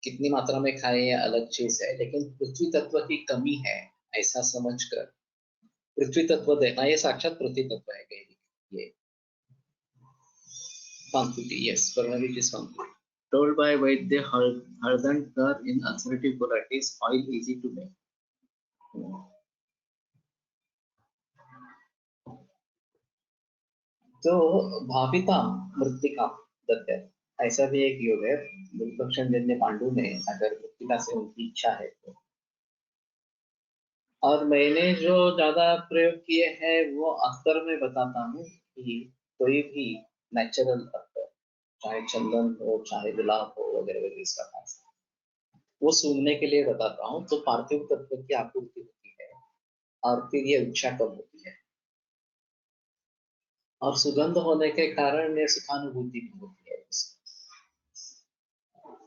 कितनी मात्रा में खाए यह अलग चीज है, लेकिन पृथ्वी तत्व की कमी है ऐसा समझकर पृथ्वी तत्व देना, ये साक्षात पृथ्वी तत्व है गैरिक। ये quantity, yes, Parnavic is quantity. Told by Vaidya Hardhankar in ulcerative colitis, oil easy to make. तो भाविता मृतिका दत्त, ऐसा भी एक योग है। मृतभक्षण जन्य पांडु में अगर मृतिका से उनकी इच्छा है तो। और मैंने जो ज्यादा प्रयोग किए हैं वो अख्तर में बताता हूँ कि कोई भी नेचुरल अख्तर, चाहे चंदन हो चाहे गुलाब हो वगैरह वगैरह, इस प्रकार से वो सूंघने के लिए बताता हूँ। तो पार्थिव तत्व की आपूर्ति होती है और फिर ये इच्छा कम होती है, और सुगंध होने के कारण ये सुखानुभूति भी होती है।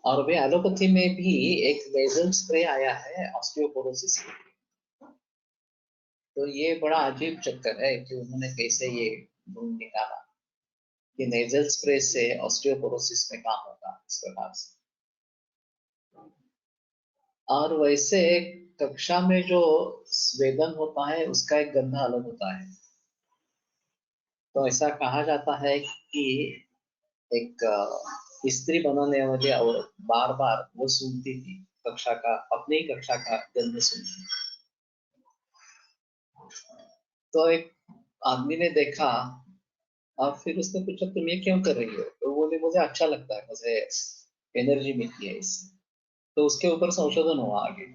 और वे एलोपैथी में भी एक नेजल स्प्रे आया है ऑस्टियोपोरोसिस। तो ये बड़ा अजीब चक्कर है कि उन्होंने कैसे ये ढूंढ निकाला कि नेजल स्प्रे से ऑस्टियोपोरोसिस में काम होगा इस प्रकार से। और वैसे कक्षा में जो स्वेदन होता है उसका एक गंधा अलग होता है। तो ऐसा कहा जाता है कि एक स्त्री बनाने वाली औरत बार बार वो सुनती थी कक्षा का, अपनी कक्षा का गंध सुनती। तो एक आदमी ने देखा और फिर उसने पूछा तुम ये क्यों कर रही हो? तो बोले मुझे अच्छा लगता है, मुझे एनर्जी मिलती है इससे। तो उसके ऊपर संशोधन हुआ आगे,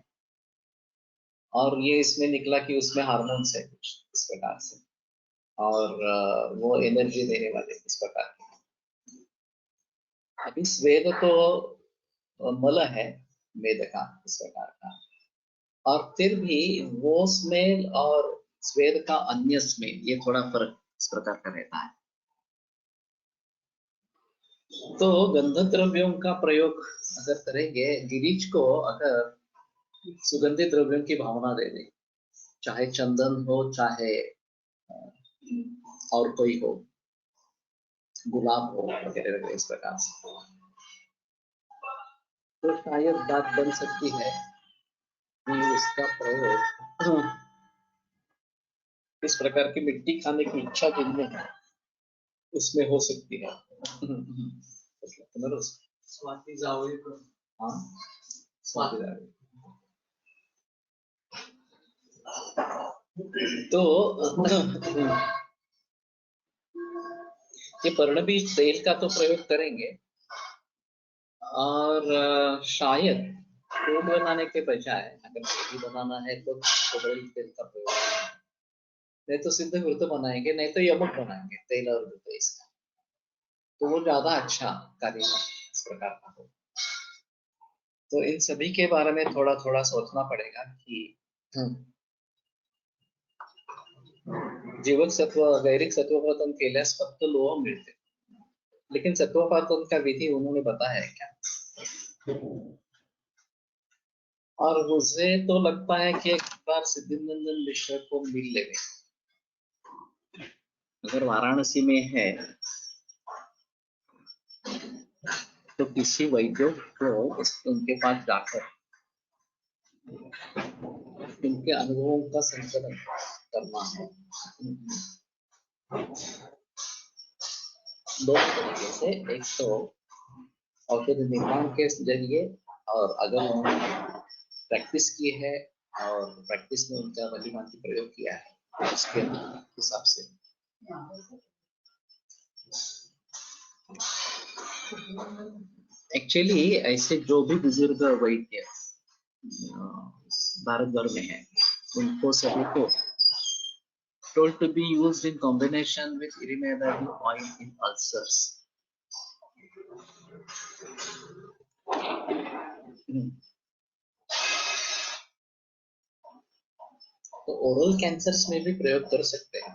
और ये इसमें निकला कि उसमें हार्मोन्स है कुछ इस प्रकार से, और वो एनर्जी देने वाले इस प्रकार के। अभी स्वेद तो मल है वेद का इस प्रकार का, और फिर भी वो स्मेल और स्वेद का अन्य स्मेल, ये थोड़ा फर्क इस प्रकार का रहता है। तो गंध द्रव्यों का प्रयोग अगर करेंगे, गिरीज को अगर सुगंधित द्रव्यों की भावना दे दें, चाहे चंदन हो चाहे और कोई हो, गुलाब हो वगैरह वगैरह इस प्रकार से, तो शायद बात बन सकती है कि उसका प्रयोग इस प्रकार की मिट्टी खाने की इच्छा जिनमें है उसमें हो सकती है। स्वाति जावे, हाँ स्वाति जावे। तो ये पर्णबीज तेल का तो प्रयोग करेंगे, और शायद दूध बनाने के बजाय अगर घी बनाना है तो कोदल तेल का प्रयोग करेंगे, नहीं तो सिद्ध घृत बनाएंगे, नहीं तो यमक बनाएंगे तेल और घृत इसका, तो वो ज्यादा अच्छा कार्य इस प्रकार का हो। तो इन सभी के बारे में थोड़ा थोड़ा सोचना पड़ेगा कि जीवक सत्व गैरिक सत्वपातन केल्यास फक्त लोह मिळते, लेकिन सत्वपातन का विधि उन्होंने बताया है क्या? और मुझे तो लगता है कि एक बार सिद्धिनंदन मिश्र को मिल लेंगे, अगर वाराणसी में है तो किसी वैद्य को उनके पास जाकर उनके अनुभवों का संकलन करना है। दो तरीके से, एक तो औषध निर्माण के जरिए, और अगर उन्होंने प्रैक्टिस की है और प्रैक्टिस में उनका भलीभांति प्रयोग किया है, उसके हिसाब से एक्चुअली ऐसे जो भी बुजुर्ग वैद्य भारत भर में है, उनको सभी को told to be used in combination with irimidine oil in ulcers. तो ओरल कैंसर्स में भी प्रयोग कर सकते हैं।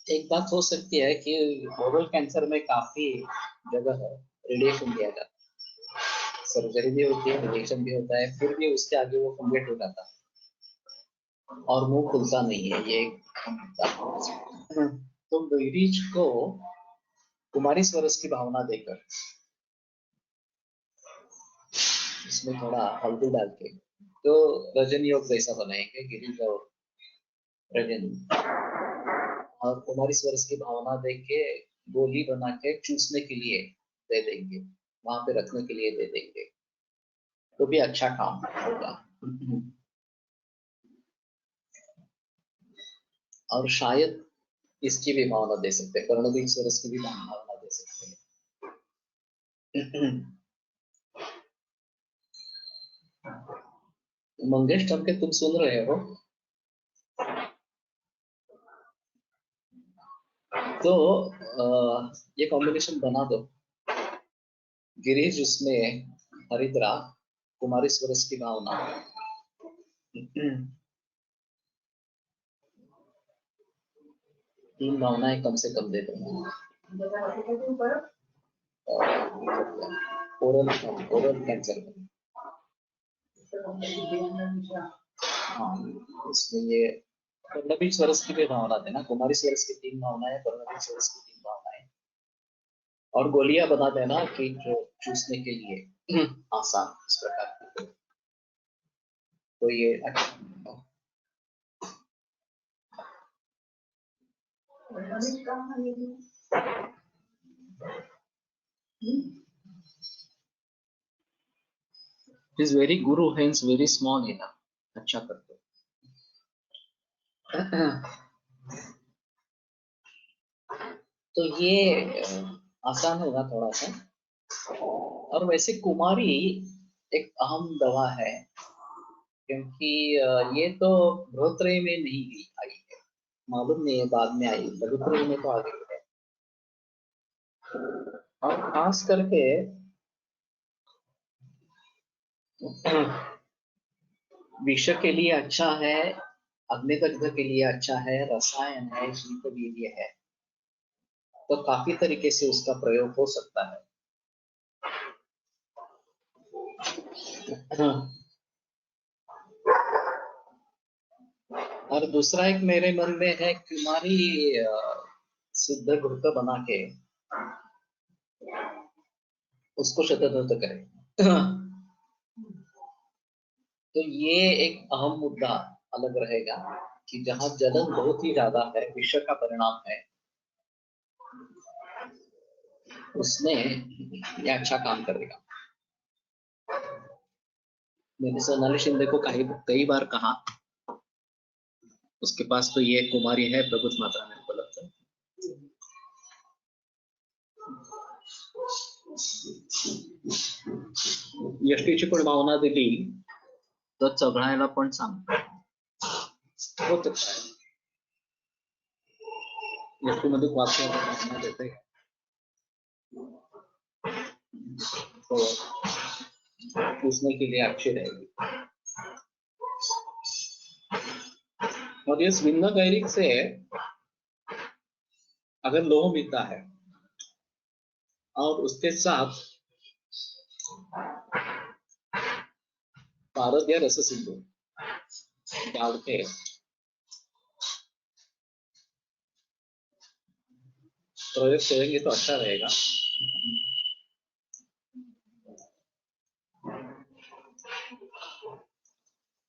एक बात हो सकती है कि ओरल कैंसर में काफी जगह रेडिएशन दिया जाता है, सर्जरी भी होती है, रेडिएशन भी होता है, फिर भी उसके आगे वो कम्प्लीट हो जाता है और मुंह खुलता नहीं है। ये तो मरीज को कुमारी स्वरस की भावना देकर इसमें थोड़ा हल्दी डाल के तो रजनी योग जैसा बनाएंगे, गिरीश और रजनी, और कुमारी स्वरस की भावना दे के गोली बना के चूसने के लिए दे देंगे, वहां पे रखने के लिए दे देंगे, तो भी अच्छा काम होगा। और शायद इसकी भी भावना दे सकते हैं, कर्णवीर स्वरस की भी भावना दे सकते हैं। मंगेश टमके, तुम सुन रहे हो? तो ये कॉम्बिनेशन बना दो, गिरीश उसमें हरिद्रा, कुमारी स्वरस की भावना, तीन भावनाएं कम से कम दे दो। ओरल कैंसर में हाँ, इसमें ये कर्णवीर स्वरस की भी भावना देना, कुमारी स्वरस की तीन भावनाएं, कर्णवीर स्वरस की तीन भावनाएं, और गोलियां बना देना कि जो चूसने के लिए आसान इस प्रकार की। तो ये is very guru, hence very small enough. अच्छा करते। तो ये आसान होगा थोड़ा सा। और वैसे कुमारी एक अहम दवा है, क्योंकि ये तो बढ़ोतरी में नहीं भी आई है, मालूम नहीं है बाद में आई, बढ़ोतरी में तो आ गई है। और खास करके विष के लिए अच्छा है, अग्निदग्ध के लिए अच्छा है, रसायन है, शीतवीर्य है, तो काफी तरीके से उसका प्रयोग हो सकता है। और दूसरा एक मेरे मन में है, कुमारी सिद्ध घुड़क बना के उसको शतधृत करें। तो ये एक अहम मुद्दा अलग रहेगा कि जहां जलन बहुत ही ज्यादा है, विष का परिणाम है, उसमें ये अच्छा काम करेगा। मैंने सोनाली शिंदे को कई बार कहा, उसके पास तो ये कुमारी है प्रभुत मात्रा में उपलब्ध है। यष्टीची पण भावना दिली तर चघळायला पण सांगतो होत काय, यष्टीमध्ये वाचण्याची भावना देते तो पूछने के लिए अच्छी रहेगी। और ये स्विन्न गैरिक से अगर लोह मिलता है और उसके साथ पारद या रस सिंधु डाल के प्रयोग करेंगे तो अच्छा रहेगा।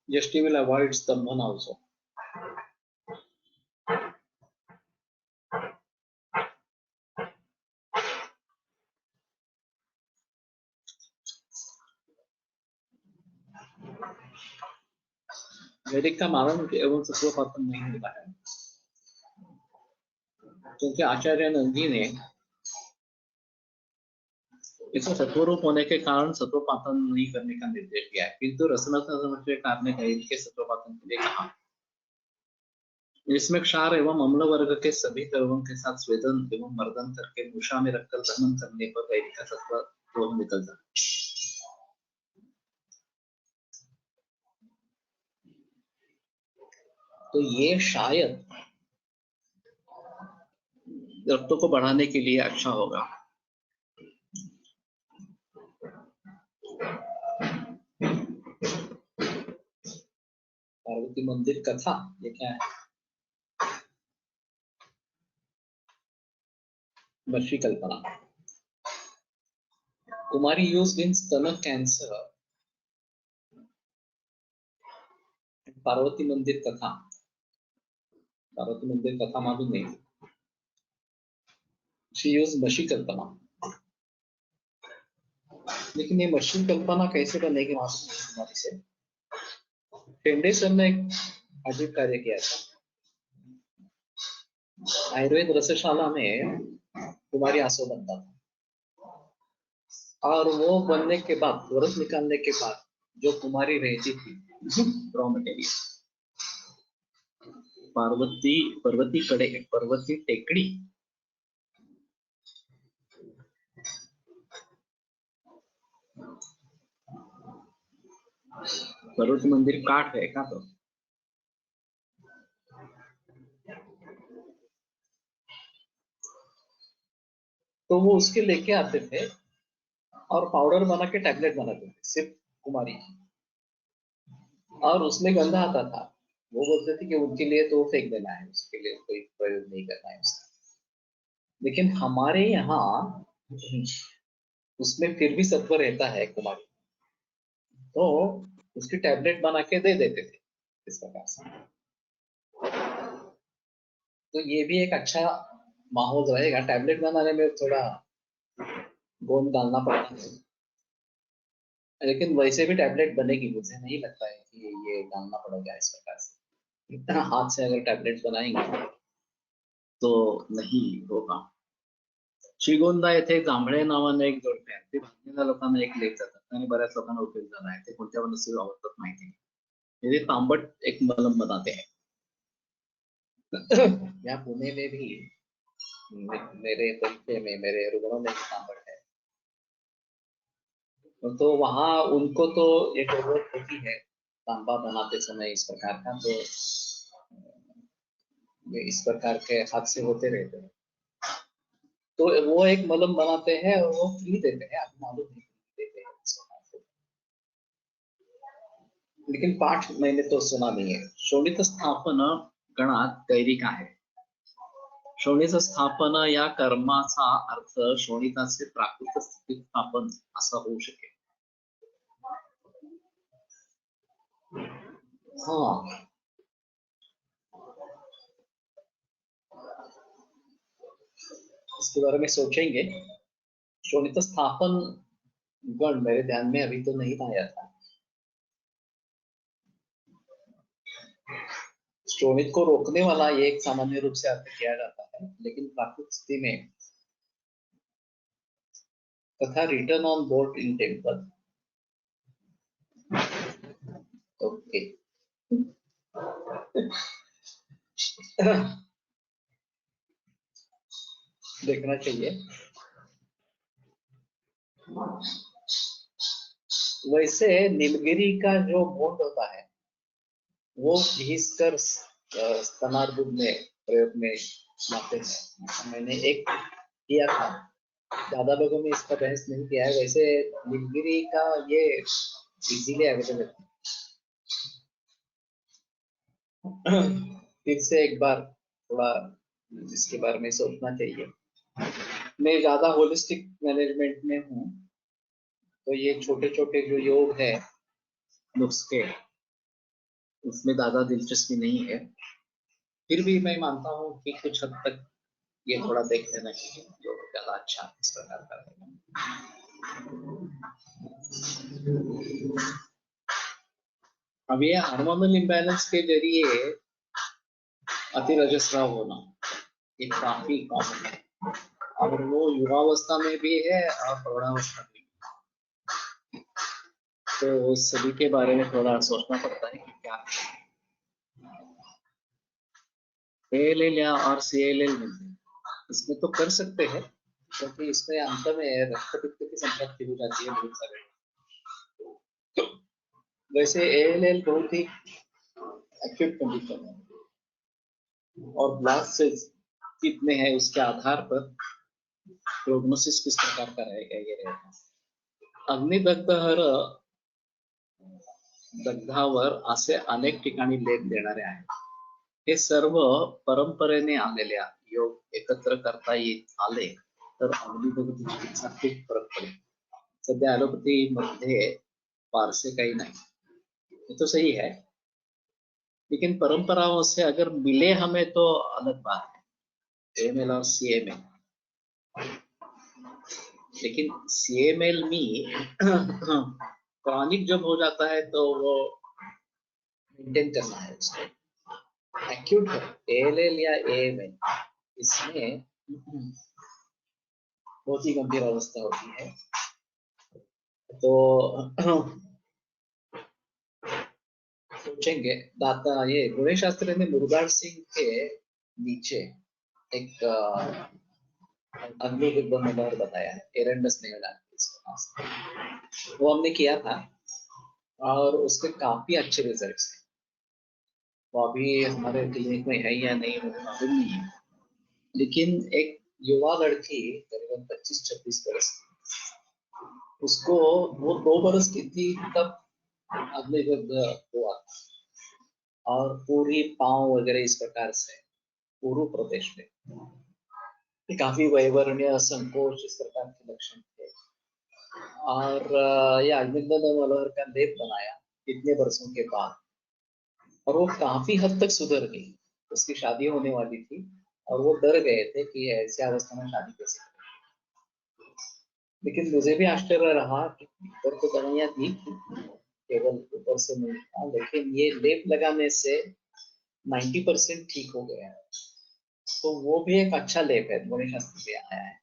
Yashti will avoid stambhan also. वैदिक का मारण एवं सत्वपातन नहीं होता है, क्योंकि आचार्य नंदी ने इसको सत्वरूप होने के कारण सत्वपातन नहीं करने का निर्देश दिया है, किंतु रसनाकार ने के सत्वपातन के लिए कहा। इसमें क्षार एवं अम्ल वर्ग के सभी द्रवों के साथ स्वेदन एवं मर्दन करके मूषा में रखकर दहन करने पर वैदिक का सत्व निकलता है। तो ये शायद रक्तों को बढ़ाने के लिए अच्छा होगा। पार्वती मंदिर कथा ये क्या है? वर्षी कल्पना। कुमारी used in stomach cancer. Parvati मंदिर कथा, पार्वती मंदिर कथा मालूम नहीं। She used मशी कल्पना, लेकिन ये मशी कल्पना कैसे बनेगी मालूम नहीं कुमारी से। टेंडे सर ने एक अजीब कार्य किया था। आयुर्वेद रसशाला में कुमारी आंसू बनता था, और वो बनने के बाद, रस निकालने के बाद जो कुमारी रहती थी रॉ मटेरियल, पर्वती टेकड़ी, पर्वती मंदिर काट है का? तो वो उसके लेके आते थे और पाउडर बना के टैबलेट बनाते थे सिर्फ कुमारी की, और उसमें गंधा आता था। वो बोलते थे कि उनके लिए तो फेंक देना है, उसके लिए कोई प्रयोग नहीं करना है उसका। लेकिन हमारे यहाँ उसमें फिर भी सत्व रहता है कुमारी, तो उसकी टैबलेट बना के दे देते थे इस प्रकार से। तो ये भी एक अच्छा माहौल रहेगा। टैबलेट बनाने में थोड़ा गोंद डालना पड़ता है, लेकिन वैसे भी टैबलेट बनेगी। मुझे नहीं लगता है कि ये डालना पड़ेगा इस प्रकार से। इतना हाथ से अगर टैबलेट बनाएंगे तो नहीं होगा। श्रीगोंदा येथे जांभळे नावाने एक जोडपे आहे, ते भाजलेल्या लोकांना एक लेप जातात आणि बऱ्याच लोकांना उपयोग झाला आहे। ते कोणत्या वनस्पती वापरतात माहिती नाही। ये तांबट एक मलम बनाते हैं। यहाँ पुणे में भी मेरे परिचय में मेरे रुग्णों में तांबट है, तो वहाँ उनको तो एक जरूरत होती है तांबा बनाते समय इस प्रकार का, तो इस प्रकार के हादसे होते रहते हैं। तो वो एक मलम बनाते हैं और वो फ्री देते हैं, आप मालूम नहीं देते हैं इस प्रकार से। लेकिन पाठ मैंने तो सुना नहीं है। शोणित स्थापन गणात कैरिक आहे। शोणीचं स्थापन या कर्माचा अर्थ शोणिताचे प्राकृत स्थितीत स्थापन असा होऊ शकेल। हाँ, इसके बारे में सोचेंगे। शोणित स्थापन गण मेरे ध्यान में अभी तो नहीं आया था। शोणित को रोकने वाला ये एक सामान्य रूप से अर्थ किया जाता है, लेकिन प्राकृत स्थिति में तथा return on board in temple. Okay, देखना चाहिए। वैसे नीलगिरी का जो बोर्ड होता है वो घिसकर स्तनार्बुद में प्रयोग में लाते हैं। मैंने एक किया था, ज्यादा लोगों ने इसका बहस नहीं किया है। वैसे नीलगिरी का ये इजीली अवेलेबल है। फिर से एक बार थोड़ा इसके बारे में सोचना चाहिए। मैं ज्यादा होलिस्टिक मैनेजमेंट में हूँ, तो ये छोटे छोटे जो योग है नुस्खे उसमें ज्यादा दिलचस्पी नहीं है। फिर भी मैं मानता हूँ कि कुछ हद तक ये थोड़ा देख लेना चाहिए जो ज्यादा अच्छा इस प्रकार का रहेगा। अब ये हार्मोनल इम्बैलेंस के जरिए अतिरजस्राव होना ये काफी कॉमन है, और वो युवावस्था में भी है और प्रौढ़ावस्था में भी। तो सभी के बारे में थोड़ा सोचना पड़ता है कि क्या ALL या और CLL में इसमें तो कर सकते हैं, क्योंकि इसमें अंत में रक्त पित्त की संपत्ति हो जाती है बहुत सारे। वैसे ALL बहुत ही एक्यूट कंडीशन है, और ब्लास्ट सेल्स कितने हैं उसके आधार पर प्रोग्नोसिस किस प्रकार का रहेगा ये रहेगा। अग्निदग्धहर दग्धावर असे अनेक ठिकाणी लेप देणारे आहेत. हे सर्व परंपरेने आलेल्या योग एकत्र करता येत आले तर अग्निदग्ध चिकित्सा खूप फरक पडेल. सध्या ॲलोपॅथी मध्ये फारसे काही नाही, ये तो सही है, लेकिन परंपराओं से अगर मिले हमें तो अलग बात है, AML और CML। लेकिन CML में क्रॉनिक जब हो जाता है तो वो मेंटेन करना है उसको। एक्यूट है ALL या AML, इसमें बहुत ही गंभीर अवस्था होती है। तो सोचेंगे दाता ये गुणेश शास्त्री ने मुरुगार सिंह के नीचे एक अग्निदग्ध मनोहर बताया है, एरेंडस नेगेटिव, वो हमने किया था और उसके काफी अच्छे रिजल्ट्स हैं। वो अभी हमारे क्लिनिक में है या नहीं मुझे मालूम नहीं है, लेकिन एक युवा लड़की करीबन 25-26 बरस, उसको वो 2 बरस की थी तब अग्निदग्ध हुआ था, और पूरी पांव वगैरह इस प्रकार से पूर्व प्रदेश में काफी वैवरण्य संकोच इस प्रकार के लक्षण थे, और यह अग्निदग्ध मनोहर का लेप बनाया इतने वर्षों के बाद, और वो काफी हद तक सुधर गई। उसकी शादी होने वाली थी और वो डर गए थे कि ऐसी अवस्था में शादी कैसे करें, लेकिन मुझे भी आश्चर्य रहा कि भीतर तो दवाइयां दी केवल ऊपर से नहीं था, लेकिन ये लेप लगाने से 90% ठीक हो गया है। तो वो भी एक अच्छा लेप है, गुणेश शास्त्री में आया है।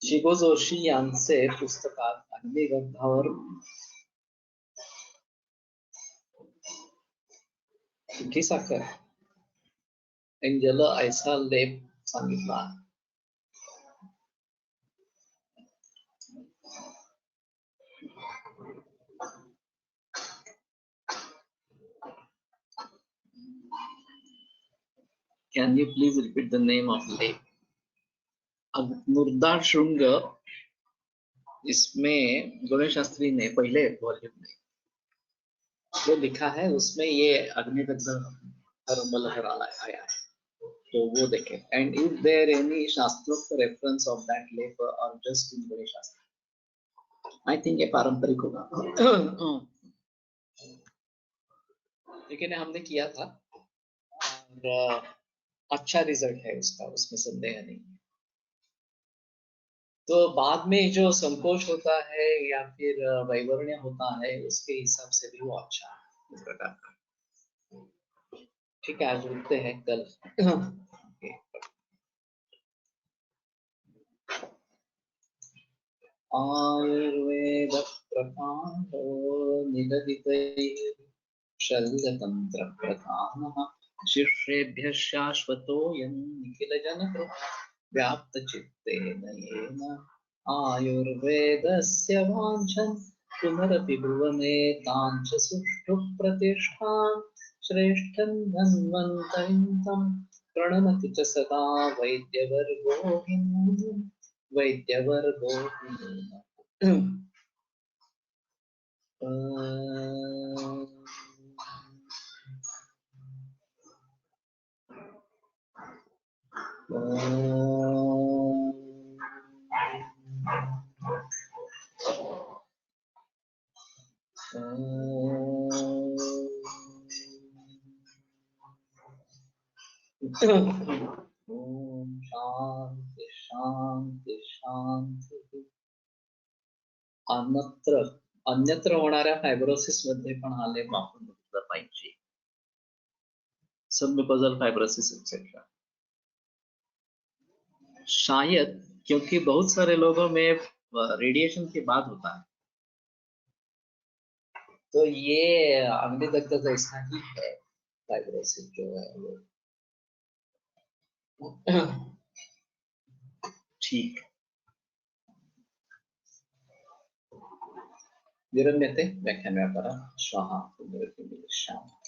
शिगो जोशी यांचे पुस्तकात अग्निदग्धावर पिठी साखर एंजल ऐसा लेप सांगितला आहे। Can you please repeat the name of lake? मुर्दा श्रृंग, इसमें गणेश शास्त्री ने पहले वॉल्यूम में जो लिखा है उसमें ये अग्निदग्ध मलहर आया है, तो वो देखें। एंड इफ देयर एनी शास्त्रोक्त रेफरेंस ऑफ दैट लेप और just in Ganesh Shastri, I think ये पारंपरिक होगा। लेकिन हमने किया था और अच्छा रिजल्ट है उसका, उसमें संदेह नहीं है। तो बाद में जो संकोच होता है या फिर वैवरण्य होता है उसके हिसाब से भी वो अच्छा है इस प्रकार का। ठीक है, आज रुकते हैं कल। आयुर्वेद प्रकांडो निगदितैः शल्यतंत्र प्रधानः शिष्येभ्यः शाश्वतोऽयं निखिलजनकृ व्याप्तचित्तेन येन आयुर्वेदस्य वाञ्छन् पुनरपि ब्रुवमे तां च सुष्ठुः प्रतिष्ठां श्रेष्ठं धन्वन्तरिं तं प्रणमति च सदा वैद्यवर्गो हिन्दुः वैद्यवर्गो ओम शांति शांति शांति. अन्यत्र होणाऱ्या फायब्रोसिस मध्ये पण हा लेप वापरून बघितला पाहिजे. सबम्युकोजल फाइब्रोसिस एक्सेट्रा. शायद क्योंकि बहुत सारे लोगों में रेडिएशन के बाद होता है, तो ये अग्नि दग्ध जैसा ही है फाइब्रोसिस जो है वो. ठीक. विरम्यते व्याख्यान व्यापार स्वाहा पुनर्विमिलिष्यामः.